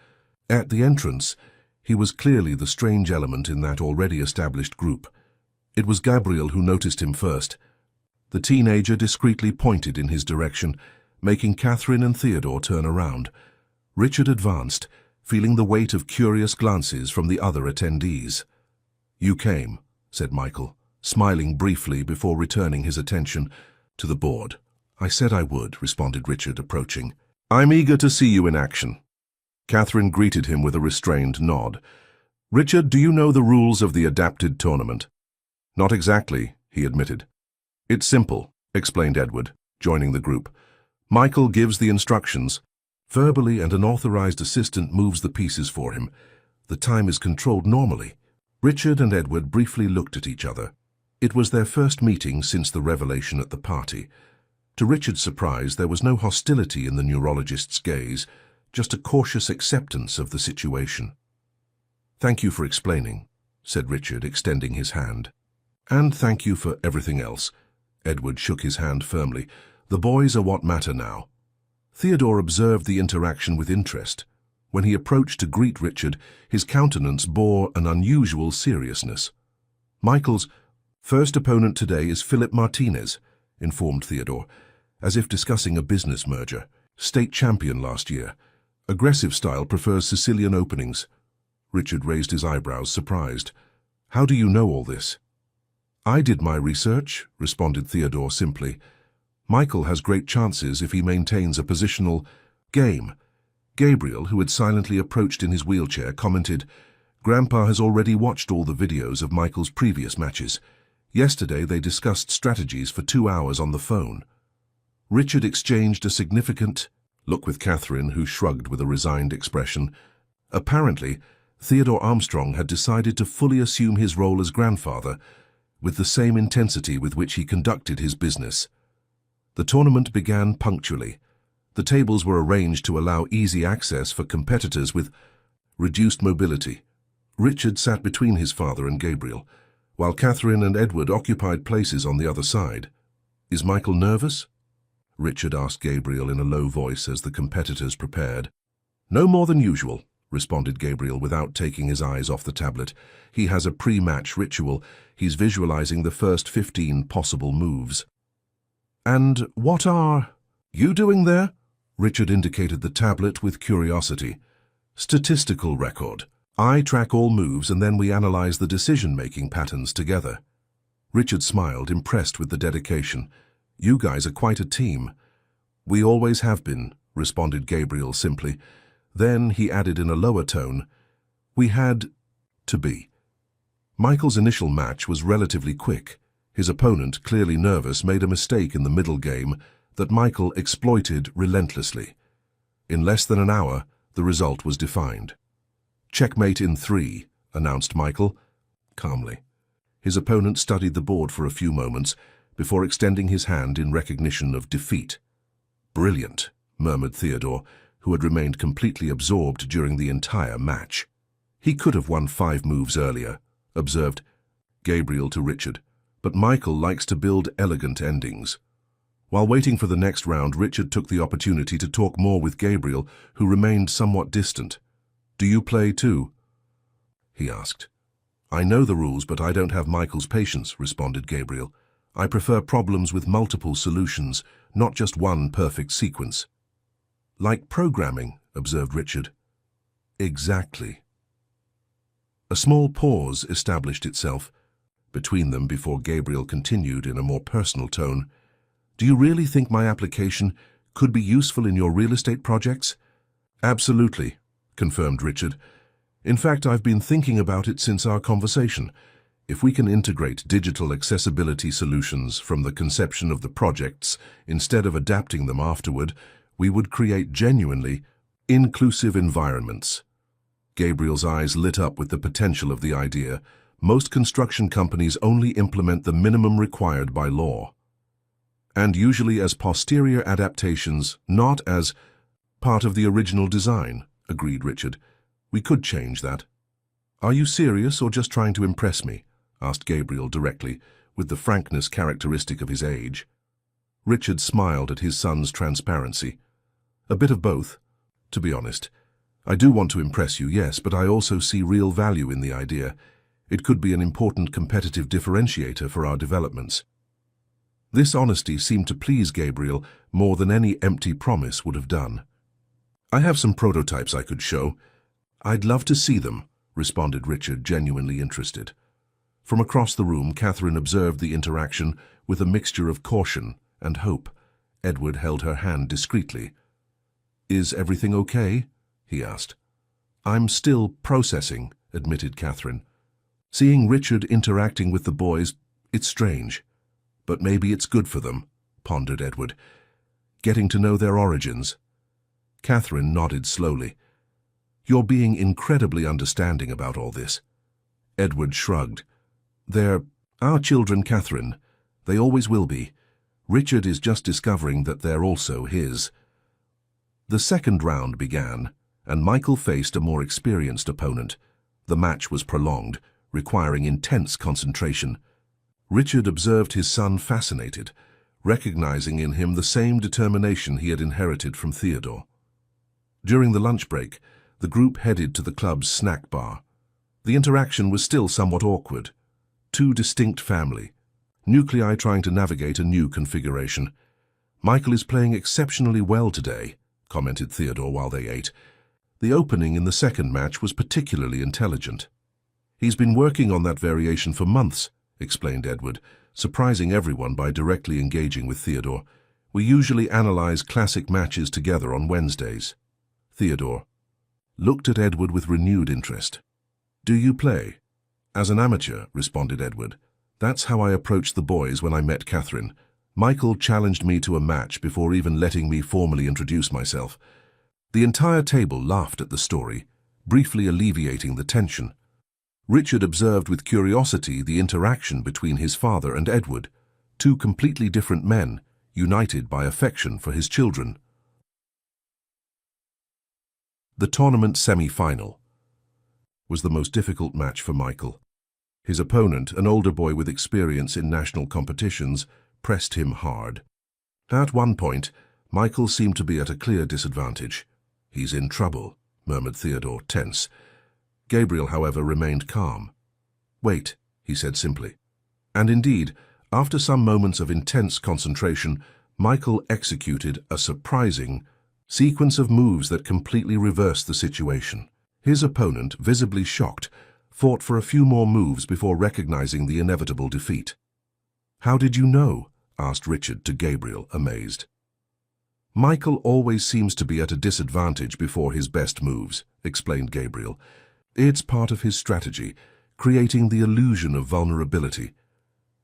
A: At the entrance, he was clearly the strange element in that already established group. It was Gabriel who noticed him first. The teenager discreetly pointed in his direction, making Catherine and Theodore turn around. Richard advanced, feeling the weight of curious glances from the other attendees. "You came," said Michael, smiling briefly before returning his attention to the board. "I said I would," responded Richard, approaching. "I'm eager to see you in action." Catherine greeted him with a restrained nod. "Richard, do you know the rules of the adapted tournament?" "Not exactly," he admitted. "It's simple," explained Edward, joining the group. "Michael gives the instructions verbally and an authorized assistant moves the pieces for him. The time is controlled normally." Richard and Edward briefly looked at each other. It was their first meeting since the revelation at the party. To Richard's surprise, there was no hostility in the neurologist's gaze, just a cautious acceptance of the situation. "Thank you for explaining," said Richard, extending his hand. "And thank you for everything else." Edward shook his hand firmly. "The boys are what matter now." Theodore observed the interaction with interest. When he approached to greet Richard, his countenance bore an unusual seriousness. "Michael's first opponent today is Philip Martinez," informed Theodore, as if discussing a business merger. "State champion last year. Aggressive style, prefers Sicilian openings." Richard raised his eyebrows, surprised. "How do you know all this?" "I did my research," responded Theodore simply. "Michael has great chances if he maintains a positional game." Gabriel, who had silently approached in his wheelchair, commented, "Grandpa has already watched all the videos of Michael's previous matches. Yesterday they discussed strategies for 2 hours on the phone." Richard exchanged a significant look with Catherine, who shrugged with a resigned expression. Apparently, Theodore Armstrong had decided to fully assume his role as grandfather, with the same intensity with which he conducted his business. The tournament began punctually. The tables were arranged to allow easy access for competitors with reduced mobility. Richard sat between his father and Gabriel, while Catherine and Edward occupied places on the other side. "Is Michael nervous?" Richard asked Gabriel in a low voice as the competitors prepared. "No more than usual," responded Gabriel without taking his eyes off the tablet. "He has a pre-match ritual. He's visualizing the first 15 possible moves." "And what are you doing there?" Richard indicated the tablet with curiosity. "Statistical record. I track all moves and then we analyze the decision-making patterns together." Richard smiled, impressed with the dedication. "You guys are quite a team." "We always have been," responded Gabriel simply. Then he added in a lower tone, "We had to be." Michael's initial match was relatively quick. His opponent, clearly nervous, made a mistake in the middle game that Michael exploited relentlessly. In less than an hour, the result was defined. "Checkmate in 3, announced Michael, calmly. His opponent studied the board for a few moments before extending his hand in recognition of defeat. "Brilliant," murmured Theodore, who had remained completely absorbed during the entire match. "He could have won 5 moves earlier," observed Gabriel to Richard, "but Michael likes to build elegant endings." While waiting for the next round, Richard took the opportunity to talk more with Gabriel, who remained somewhat distant. "Do you play too?" he asked. "I know the rules, but I don't have Michael's patience," responded Gabriel. "I prefer problems with multiple solutions, not just one perfect sequence." "Like programming," observed Richard. "Exactly." A small pause established itself between them before Gabriel continued in a more personal tone. "Do you really think my application could be useful in your real estate projects?" "Absolutely," confirmed Richard. "In fact, I've been thinking about it since our conversation. If we can integrate digital accessibility solutions from the conception of the projects instead of adapting them afterward, we would create genuinely inclusive environments." Gabriel's eyes lit up with the potential of the idea. Most construction companies only implement the minimum required by law, and usually as posterior adaptations, not as part of the original design, agreed Richard. "We could change that." "Are you serious or just trying to impress me?" asked Gabriel directly, with the frankness characteristic of his age. Richard smiled at his son's transparency. "A bit of both, to be honest. I do want to impress you, yes, but I also see real value in the idea. It could be an important competitive differentiator for our developments." This honesty seemed to please Gabriel more than any empty promise would have done. "I have some prototypes I could show." "I'd love to see them," responded Richard, genuinely interested. From across the room, Catherine observed the interaction with a mixture of caution and hope. Edward held her hand discreetly. "Is everything okay?" he asked. "I'm still processing," admitted Catherine. "Seeing Richard interacting with the boys, it's strange. But maybe it's good for them," pondered Edward. "Getting to know their origins." Catherine nodded slowly. "You're being incredibly understanding about all this." Edward shrugged. "They're our children, Catherine. They always will be. Richard is just discovering that they're also his." The second round began, and Michael faced a more experienced opponent. The match was prolonged, requiring intense concentration. Richard observed his son fascinated, recognizing in him the same determination he had inherited from Theodore. During the lunch break, the group headed to the club's snack bar. The interaction was still somewhat awkward. Two distinct family, nuclei trying to navigate a new configuration. "Michael is playing exceptionally well today," commented Theodore while they ate. "The opening in the second match was particularly intelligent." "He's been working on that variation for months," explained Edward, surprising everyone by directly engaging with Theodore. "We usually analyze classic matches together on Wednesdays." Theodore looked at Edward with renewed interest. "Do you play?" "As an amateur," responded Edward. "That's how I approached the boys when I met Catherine. Michael challenged me to a match before even letting me formally introduce myself. The entire table laughed at the story, briefly alleviating the tension. Richard observed with curiosity the interaction between his father and Edward, two completely different men, united by affection for his children. The tournament semi-final was the most difficult match for Michael. His opponent, an older boy with experience in national competitions, pressed him hard. At one point, Michael seemed to be at a clear disadvantage. "He's in trouble," murmured Theodore, tense. Gabriel, however, remained calm. "Wait," he said simply. And indeed, after some moments of intense concentration, Michael executed a surprising sequence of moves that completely reversed the situation. His opponent, visibly shocked, fought for a few more moves before recognizing the inevitable defeat. "How did you know?" asked Richard to Gabriel, amazed. "Michael always seems to be at a disadvantage before his best moves," explained Gabriel. "It's part of his strategy, creating the illusion of vulnerability."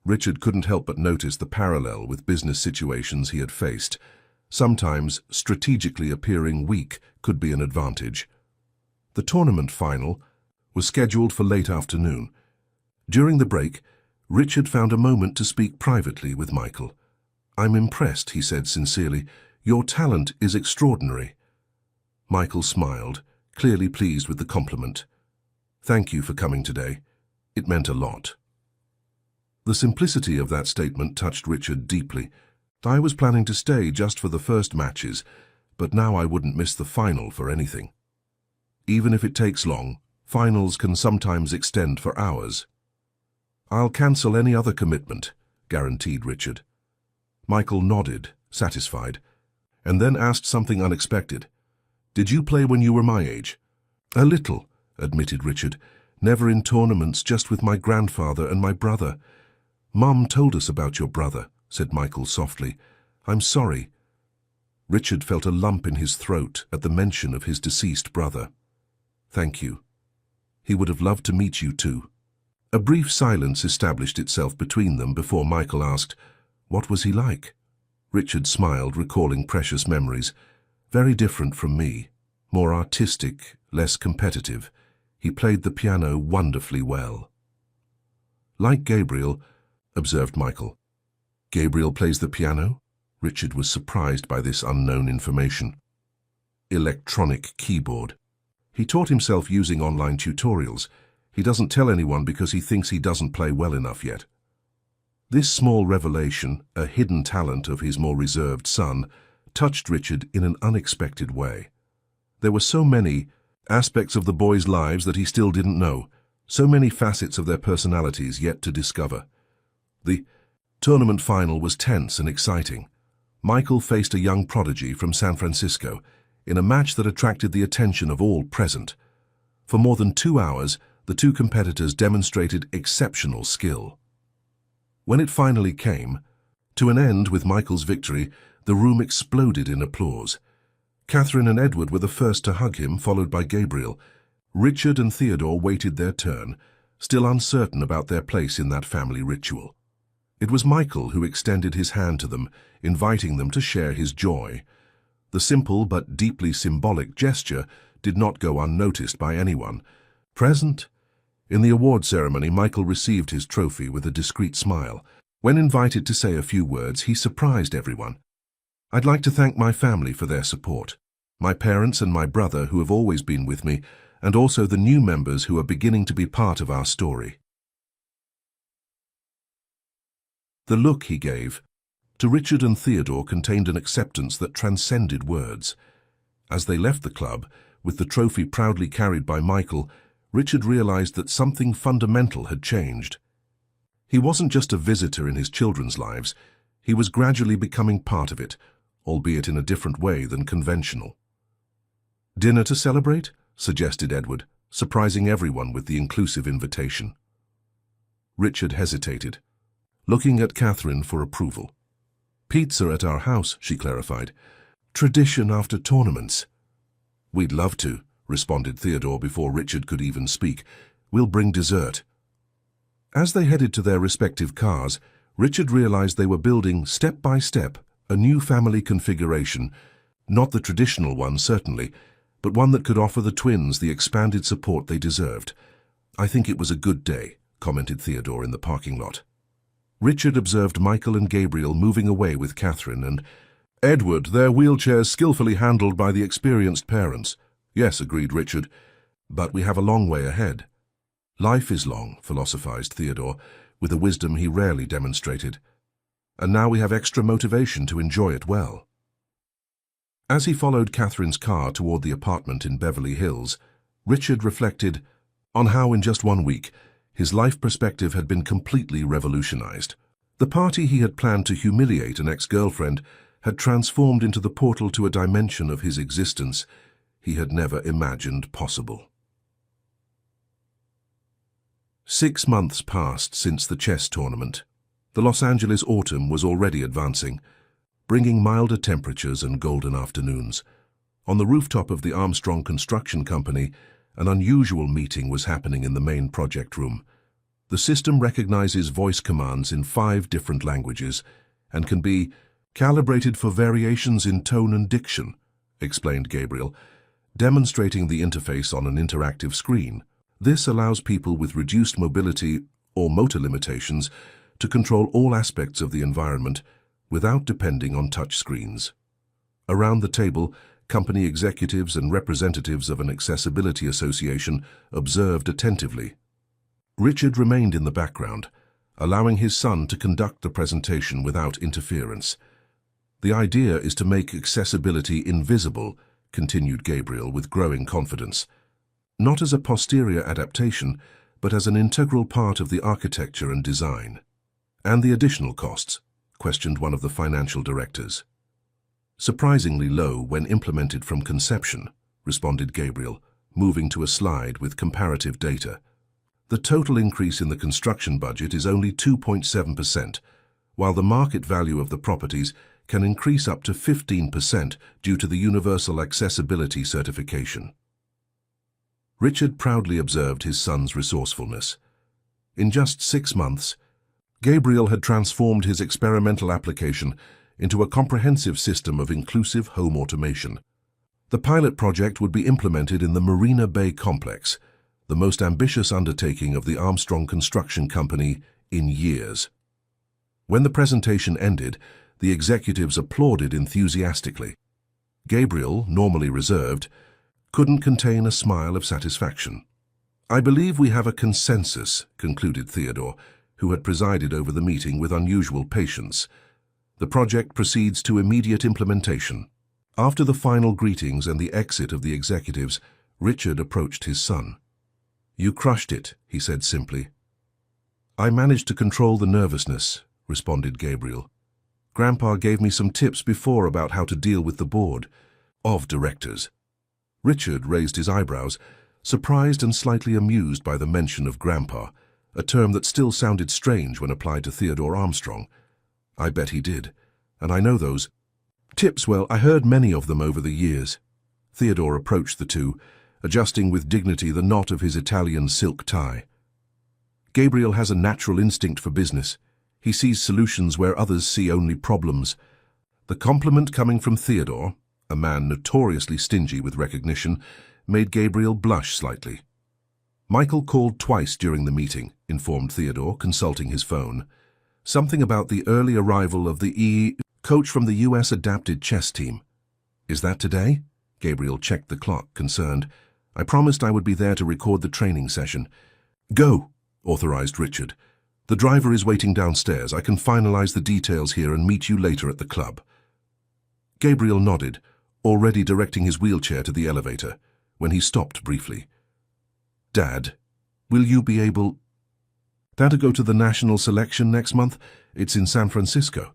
A: Richard couldn't help but notice the parallel with business situations he had faced. Sometimes, strategically appearing weak could be an advantage. The tournament final was scheduled for late afternoon. During the break, Richard found a moment to speak privately with Michael. "I'm impressed," he said sincerely. "Your talent is extraordinary." Michael smiled, clearly pleased with the compliment. "Thank you for coming today. It meant a lot." The simplicity of that statement touched Richard deeply. "I was planning to stay just for the first matches, but now I wouldn't miss the final for anything. Even if it takes long, finals can sometimes extend for hours." "I'll cancel any other commitment," guaranteed Richard. Michael nodded, satisfied, and then asked something unexpected. "Did you play when you were my age?" "A little," admitted Richard. "Never in tournaments, just with my grandfather and my brother." "Mum told us about your brother," said Michael softly. "I'm sorry." Richard felt a lump in his throat at the mention of his deceased brother. "Thank you. He would have loved to meet you too." A brief silence established itself between them before Michael asked, "What was he like?" Richard smiled, recalling precious memories. "Very different from me. More artistic, less competitive. He played the piano wonderfully well." "Like Gabriel," observed Michael. "Gabriel plays the piano?" Richard was surprised by this unknown information. "Electronic keyboard. He taught himself using online tutorials. He doesn't tell anyone because he thinks he doesn't play well enough yet." This small revelation, a hidden talent of his more reserved son, touched Richard in an unexpected way. There were so many aspects of the boys' lives that he still didn't know, so many facets of their personalities yet to discover. The tournament final was tense and exciting. Michael faced a young prodigy from San Francisco in a match that attracted the attention of all present. For more than 2 hours, the two competitors demonstrated exceptional skill. When it finally came to an end with Michael's victory, the room exploded in applause. Catherine and Edward were the first to hug him, followed by Gabriel. Richard and Theodore waited their turn, still uncertain about their place in that family ritual. It was Michael who extended his hand to them, inviting them to share his joy. The simple but deeply symbolic gesture did not go unnoticed by anyone present. In the award ceremony, Michael received his trophy with a discreet smile. When invited to say a few words, he surprised everyone. "I'd like to thank my family for their support, my parents and my brother who have always been with me, and also the new members who are beginning to be part of our story." The look he gave to Richard and Theodore contained an acceptance that transcended words. As they left the club, with the trophy proudly carried by Michael, Richard realized that something fundamental had changed. He wasn't just a visitor in his children's lives, he was gradually becoming part of it, albeit in a different way than conventional. "Dinner to celebrate?" suggested Edward, surprising everyone with the inclusive invitation. Richard hesitated, looking at Catherine for approval. "Pizza at our house," she clarified. "Tradition after tournaments." "We'd love to," responded Theodore before Richard could even speak. "We'll bring dessert." As they headed to their respective cars, Richard realized they were building, step by step, a new family configuration, not the traditional one, certainly, but one that could offer the twins the expanded support they deserved. "I think it was a good day," commented Theodore in the parking lot. Richard observed Michael and Gabriel moving away with Catherine and, "Edward, their wheelchairs skillfully handled by the experienced parents." "Yes," agreed Richard, "but we have a long way ahead." "Life is long," philosophized Theodore, with a wisdom he rarely demonstrated. "And now we have extra motivation to enjoy it well." As he followed Catherine's car toward the apartment in Beverly Hills, Richard reflected on how in just 1 week his life perspective had been completely revolutionized. The party he had planned to humiliate an ex-girlfriend had transformed into the portal to a dimension of his existence he had never imagined possible. 6 months passed since the chess tournament. The Los Angeles autumn was already advancing, bringing milder temperatures and golden afternoons. On the rooftop of the Armstrong Construction Company, an unusual meeting was happening in the main project room. The system recognizes voice commands in 5 different languages and can be calibrated for variations in tone and diction, explained Gabriel, demonstrating the interface on an interactive screen. This allows people with reduced mobility or motor limitations to control all aspects of the environment without depending on touch screens. Around the table, company executives and representatives of an accessibility association observed attentively. Richard remained in the background, allowing his son to conduct the presentation without interference. "The idea is to make accessibility invisible," continued Gabriel with growing confidence. "Not as a posterior adaptation, but as an integral part of the architecture and design." "And the additional costs?" questioned one of the financial directors. "Surprisingly low when implemented from conception," responded Gabriel, moving to a slide with comparative data. "The total increase in the construction budget is only 2.7%, while the market value of the properties can increase up to 15% due to the Universal Accessibility Certification." Richard proudly observed his son's resourcefulness. In just 6 months, Gabriel had transformed his experimental application into a comprehensive system of inclusive home automation. The pilot project would be implemented in the Marina Bay complex, the most ambitious undertaking of the Armstrong Construction Company in years. When the presentation ended, the executives applauded enthusiastically. Gabriel, normally reserved, couldn't contain a smile of satisfaction. "I believe we have a consensus," concluded Theodore, who had presided over the meeting with unusual patience. "The project proceeds to immediate implementation." After the final greetings and the exit of the executives, Richard approached his son. "You crushed it," he said simply. "I managed to control the nervousness," responded Gabriel. "Grandpa gave me some tips before about how to deal with the board of directors." Richard raised his eyebrows, surprised and slightly amused by the mention of Grandpa, a term that still sounded strange when applied to Theodore Armstrong. "I bet he did. And I know those tips well. I heard many of them over the years." Theodore approached the two, adjusting with dignity the knot of his Italian silk tie. "Gabriel has a natural instinct for business. He sees solutions where others see only problems." The compliment coming from Theodore, a man notoriously stingy with recognition, made Gabriel blush slightly. "Michael called twice during the meeting," informed Theodore, consulting his phone. "Something about the early arrival of the coach from the U.S. adapted chess team." "Is that today?" Gabriel checked the clock, concerned. "I promised I would be there to record the training session." "Go," authorized Richard. "The driver is waiting downstairs. I can finalize the details here and meet you later at the club." Gabriel nodded, already directing his wheelchair to the elevator, when he stopped briefly. "Dad, will you be able to go to the national selection next month? It's in San Francisco."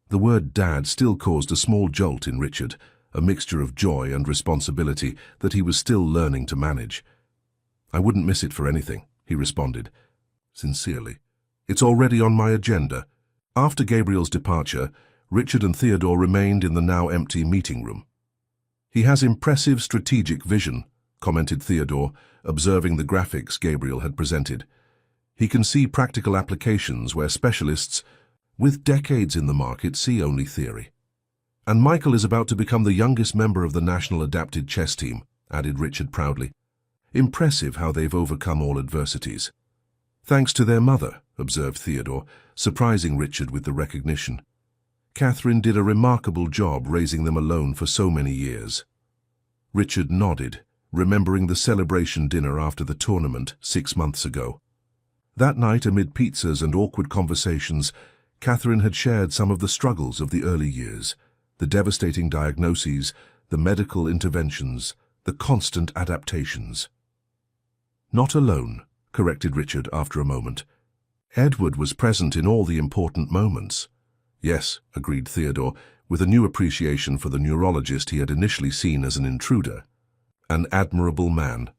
A: The word "Dad" still caused a small jolt in Richard, a mixture of joy and responsibility that he was still learning to manage. "I wouldn't miss it for anything," he responded, sincerely. "It's already on my agenda." After Gabriel's departure, Richard and Theodore remained in the now empty meeting room. "He has impressive strategic vision," commented Theodore, observing the graphics Gabriel had presented. "He can see practical applications where specialists With decades in the market, see only theory. And Michael is about to become the youngest member of the National Adapted Chess Team, added Richard proudly. Impressive how they've overcome all adversities. Thanks to their mother, observed Theodore, surprising Richard with the recognition. Catherine did a remarkable job raising them alone for so many years. Richard nodded, remembering the celebration dinner after the tournament 6 months ago. That night, amid pizzas and awkward conversations, Catherine had shared some of the struggles of the early years, the devastating diagnoses, the medical interventions, the constant adaptations. Not alone, corrected Richard after a moment. Edward was present in all the important moments. Yes, agreed Theodore, with a new appreciation for the neurologist he had initially seen as an intruder. An admirable man.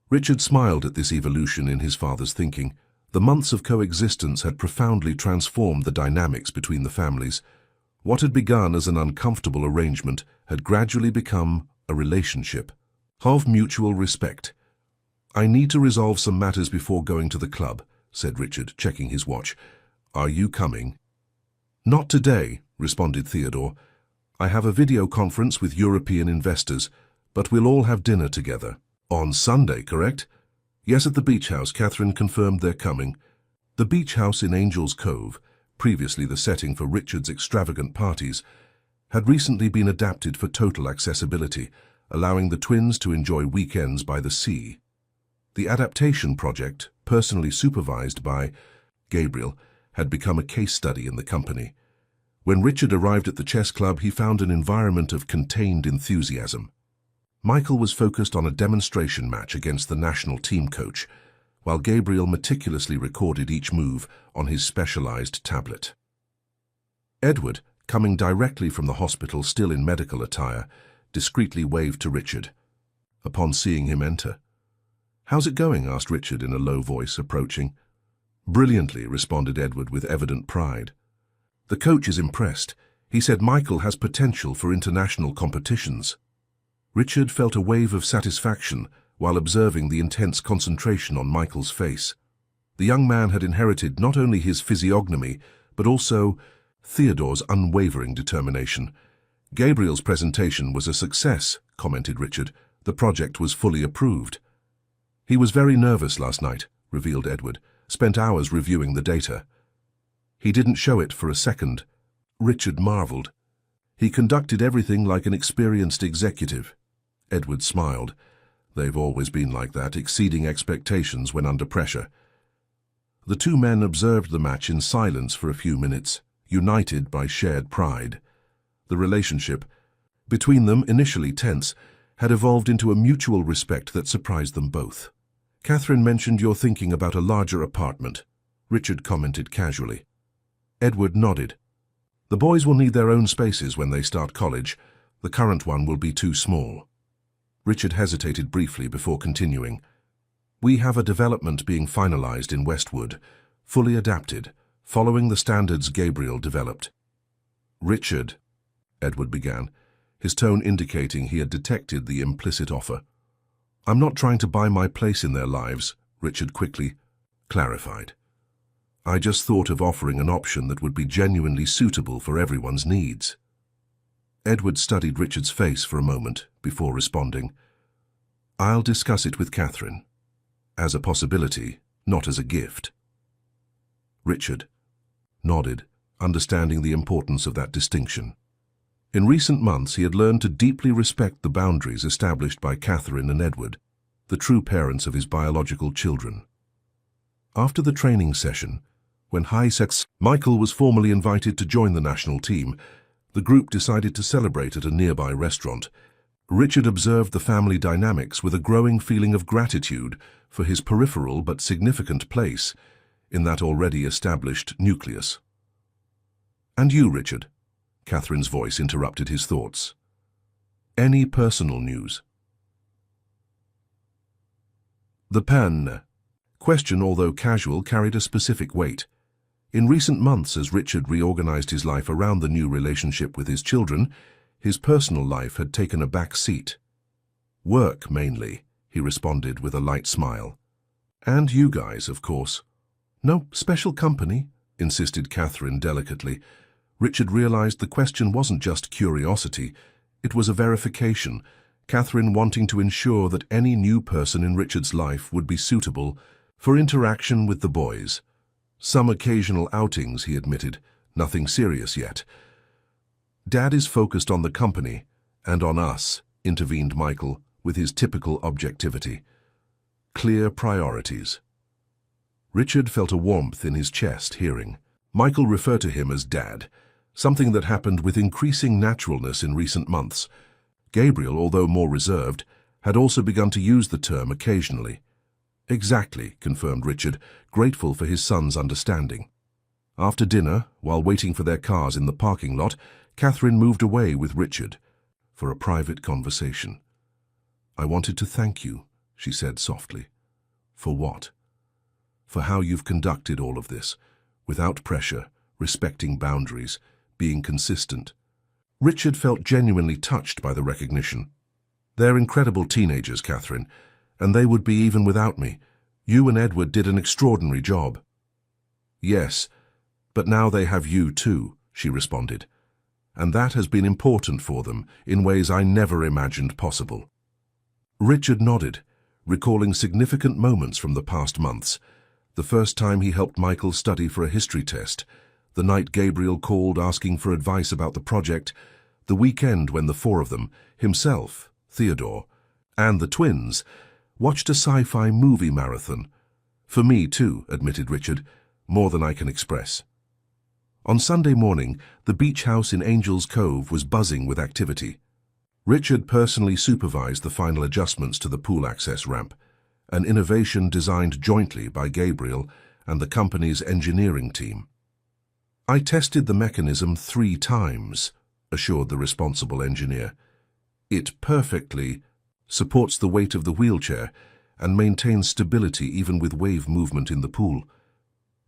A: Richard smiled at this evolution in his father's thinking. The months of coexistence had profoundly transformed the dynamics between the families. What had begun as an uncomfortable arrangement had gradually become a relationship of mutual respect. I need to resolve some matters before going to the club, said Richard, checking his watch. Are you coming? Not today, responded Theodore. I have a video conference with European investors, but we'll all have dinner together. On Sunday, correct? Yes, at the beach house. Catherine confirmed they're coming. The beach house in Angel's Cove, previously the setting for Richard's extravagant parties, had recently been adapted for total accessibility, allowing the twins to enjoy weekends by the sea. The adaptation project, personally supervised by Gabriel, had become a case study in the company. When Richard arrived at the chess club, he found an environment of contained enthusiasm. Michael was focused on a demonstration match against the national team coach, while Gabriel meticulously recorded each move on his specialized tablet. Edward, coming directly from the hospital still in medical attire, discreetly waved to Richard. Upon seeing him enter, "How's it going?" asked Richard in a low voice, approaching. "Brilliantly," responded Edward with evident pride. "The coach is impressed. He said Michael has potential for international competitions." Richard felt a wave of satisfaction while observing the intense concentration on Michael's face. The young man had inherited not only his physiognomy, but also Theodore's unwavering determination. "Gabriel's presentation was a success," commented Richard. "The project was fully approved." "He was very nervous last night," revealed Edward. "Spent hours reviewing the data." "He didn't show it for a second." Richard marveled. "He conducted everything like an experienced executive." Edward smiled. "They've always been like that, exceeding expectations when under pressure." The two men observed the match in silence for a few minutes, united by shared pride. The relationship, between them initially tense, had evolved into a mutual respect that surprised them both. "Catherine mentioned you're thinking about a larger apartment," Richard commented casually. Edward nodded. "The boys will need their own spaces when they start college. The current one will be too small." Richard hesitated briefly before continuing. "We have a development being finalized in Westwood, fully adapted, following the standards Gabriel developed." "Richard," Edward began, his tone indicating he had detected the implicit offer. "I'm not trying to buy my place in their lives," Richard quickly clarified. "I just thought of offering an option that would be genuinely suitable for everyone's needs." Edward studied Richard's face for a moment before responding. "I'll discuss it with Catherine. As a possibility, not as a gift." Richard nodded, understanding the importance of that distinction. In recent months, he had learned to deeply respect the boundaries established by Catherine and Edward, the true parents of his biological children. After the training session, when Michael was formally invited to join the national team, the group decided to celebrate at a nearby restaurant. Richard observed the family dynamics with a growing feeling of gratitude for his peripheral but significant place in that already established nucleus. "And you, Richard?" Catherine's voice interrupted his thoughts. "Any personal news?" The question, although casual, carried a specific weight. In recent months, as Richard reorganized his life around the new relationship with his children, his personal life had taken a back seat. "Work, mainly," he responded with a light smile. "And you guys, of course." "No, special company," insisted Catherine delicately. Richard realized the question wasn't just curiosity, it was a verification, Catherine wanting to ensure that any new person in Richard's life would be suitable for interaction with the boys. Some occasional outings, he admitted, nothing serious yet. Dad is focused on the company, and on us, intervened Michael, with his typical objectivity. Clear priorities. Richard felt a warmth in his chest, hearing Michael refer to him as Dad, something that happened with increasing naturalness in recent months. Gabriel, although more reserved, had also begun to use the term occasionally. Exactly, confirmed Richard, grateful for his son's understanding. After dinner, while waiting for their cars in the parking lot, Catherine moved away with Richard for a private conversation. "I wanted to thank you," she said softly. "For what?" "For how you've conducted all of this, without pressure, respecting boundaries, being consistent." Richard felt genuinely touched by the recognition. "They're incredible teenagers, Catherine, and they would be even without me. You and Edward did an extraordinary job." "Yes, but now they have you too," she responded. "And that has been important for them in ways I never imagined possible." Richard nodded, recalling significant moments from the past months. The first time he helped Michael study for a history test, the night Gabriel called asking for advice about the project, the weekend when the four of them, himself, Theodore, and the twins, watched a sci-fi movie marathon. "For me too," admitted Richard, "more than I can express." On Sunday morning, the beach house in Angel's Cove was buzzing with activity. Richard personally supervised the final adjustments to the pool access ramp, an innovation designed jointly by Gabriel and the company's engineering team. "I tested the mechanism 3 times, assured the responsible engineer. "It perfectly supports the weight of the wheelchair and maintains stability even with wave movement in the pool."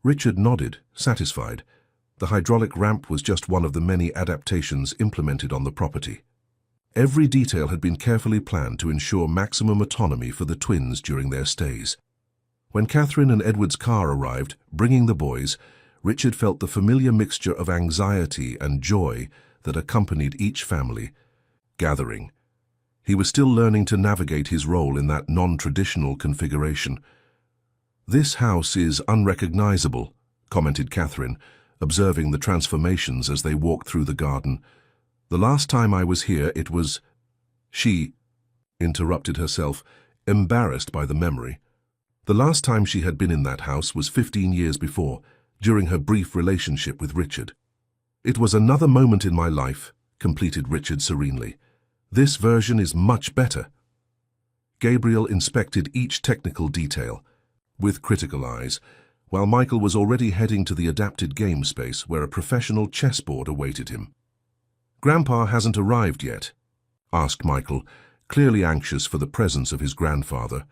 A: Richard nodded, satisfied. The hydraulic ramp was just one of the many adaptations implemented on the property. Every detail had been carefully planned to ensure maximum autonomy for the twins during their stays. When Catherine and Edward's car arrived, bringing the boys, Richard felt the familiar mixture of anxiety and joy that accompanied each family gathering. He was still learning to navigate his role in that non-traditional configuration. "This house is unrecognizable," commented Catherine, observing the transformations as they walked through the garden. "The last time I was here, it was—" She interrupted herself, embarrassed by the memory. The last time she had been in that house was 15 years before, during her brief relationship with Richard. "It was another moment in my life," completed Richard serenely. "This version is much better." Gabriel inspected each technical detail, with critical eyes, while Michael was already heading to the adapted game space where a professional chessboard awaited him. "Grandpa hasn't arrived yet?" asked Michael, clearly anxious for the presence of his grandfather,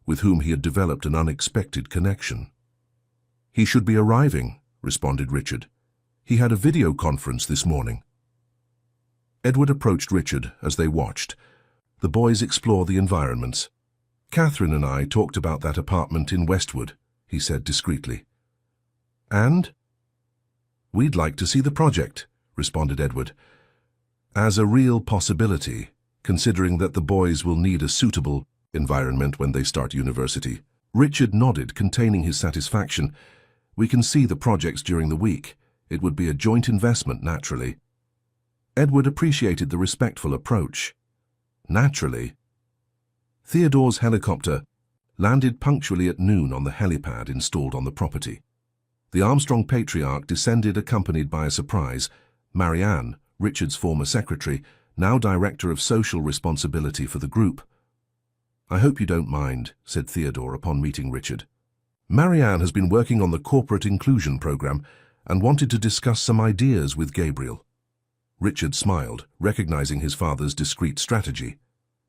A: with whom he had developed an unexpected connection. "He should be arriving," responded Richard. "He had a video conference this morning." Edward approached Richard as they watched. The boys explored the environments. "Catherine and I talked about that apartment in Westwood," he said discreetly. "And?" "We'd like to see the project," responded Edward. "As a real possibility, considering that the boys will need a suitable environment when they start university." Richard nodded, containing his satisfaction. "We can see the projects during the week. It would be a joint investment, naturally." Edward appreciated the respectful approach. "Naturally." Theodore's helicopter landed punctually at noon on the helipad installed on the property. The Armstrong patriarch descended accompanied by a surprise, Marianne, Richard's former secretary, now director of social responsibility for the group. "I hope you don't mind," said Theodore upon meeting Richard. "Marianne has been working on the corporate inclusion program and wanted to discuss some ideas with Gabriel." Richard smiled, recognizing his father's discreet strategy.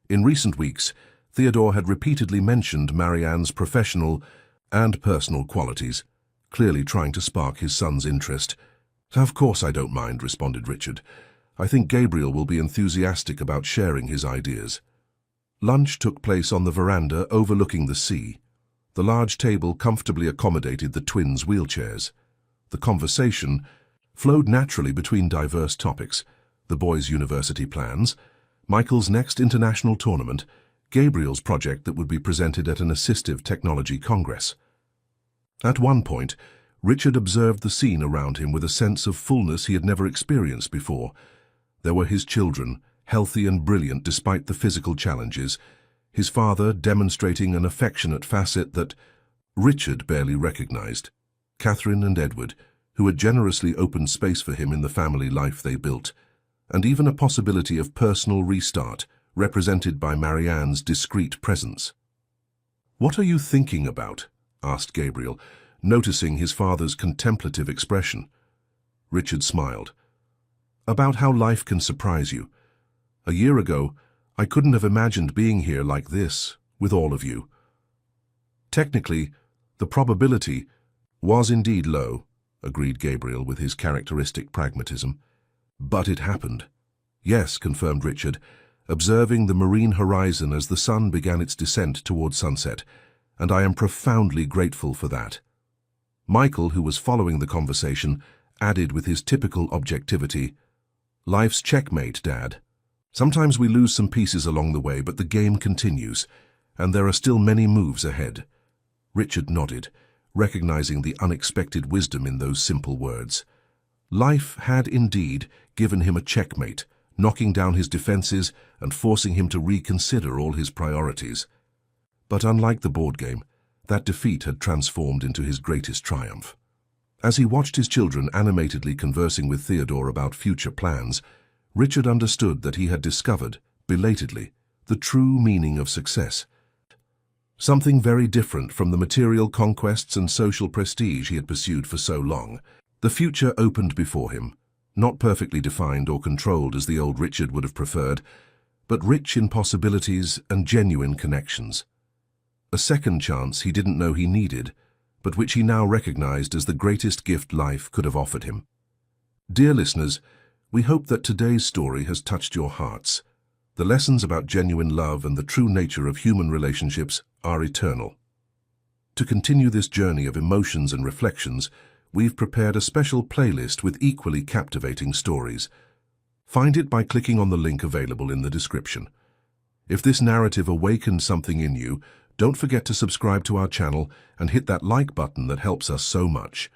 A: In recent weeks, Theodore had repeatedly mentioned Marianne's professional and personal qualities, clearly trying to spark his son's interest. "Of course I don't mind," responded Richard. "I think Gabriel will be enthusiastic about sharing his ideas." Lunch took place on the veranda overlooking the sea. The large table comfortably accommodated the twins' wheelchairs. The conversation flowed naturally between diverse topics: the boys' university plans, Michael's next international tournament, Gabriel's project that would be presented at an assistive technology congress. At one point, Richard observed the scene around him with a sense of fullness he had never experienced before. There were his children, healthy and brilliant despite the physical challenges, his father demonstrating an affectionate facet that Richard barely recognized, Catherine and Edward, who had generously opened space for him in the family life they built, and even a possibility of personal restart, represented by Marianne's discreet presence. "What are you thinking about?" asked Gabriel, noticing his father's contemplative expression. Richard smiled. "About how life can surprise you. A year ago, I couldn't have imagined being here like this, with all of you." "Technically, the probability was indeed low," agreed Gabriel with his characteristic pragmatism. "But it happened." "Yes," confirmed Richard, observing the marine horizon as the sun began its descent toward sunset, "and I am profoundly grateful for that." Michael, who was following the conversation, added with his typical objectivity, "Life's checkmate, Dad. Sometimes we lose some pieces along the way, but the game continues, and there are still many moves ahead." Richard nodded, recognizing the unexpected wisdom in those simple words. Life had indeed given him a checkmate, knocking down his defenses and forcing him to reconsider all his priorities. But unlike the board game, that defeat had transformed into his greatest triumph. As he watched his children animatedly conversing with Theodore about future plans, Richard understood that he had discovered, belatedly, the true meaning of success. Something very different from the material conquests and social prestige he had pursued for so long. The future opened before him, not perfectly defined or controlled as the old Richard would have preferred, but rich in possibilities and genuine connections. A second chance he didn't know he needed, but which he now recognized as the greatest gift life could have offered him. Dear listeners, we hope that today's story has touched your hearts. The lessons about genuine love and the true nature of human relationships are eternal. To continue this journey of emotions and reflections, we've prepared a special playlist with equally captivating stories. Find it by clicking on the link available in the description. If this narrative awakened something in you, don't forget to subscribe to our channel and hit that like button that helps us so much.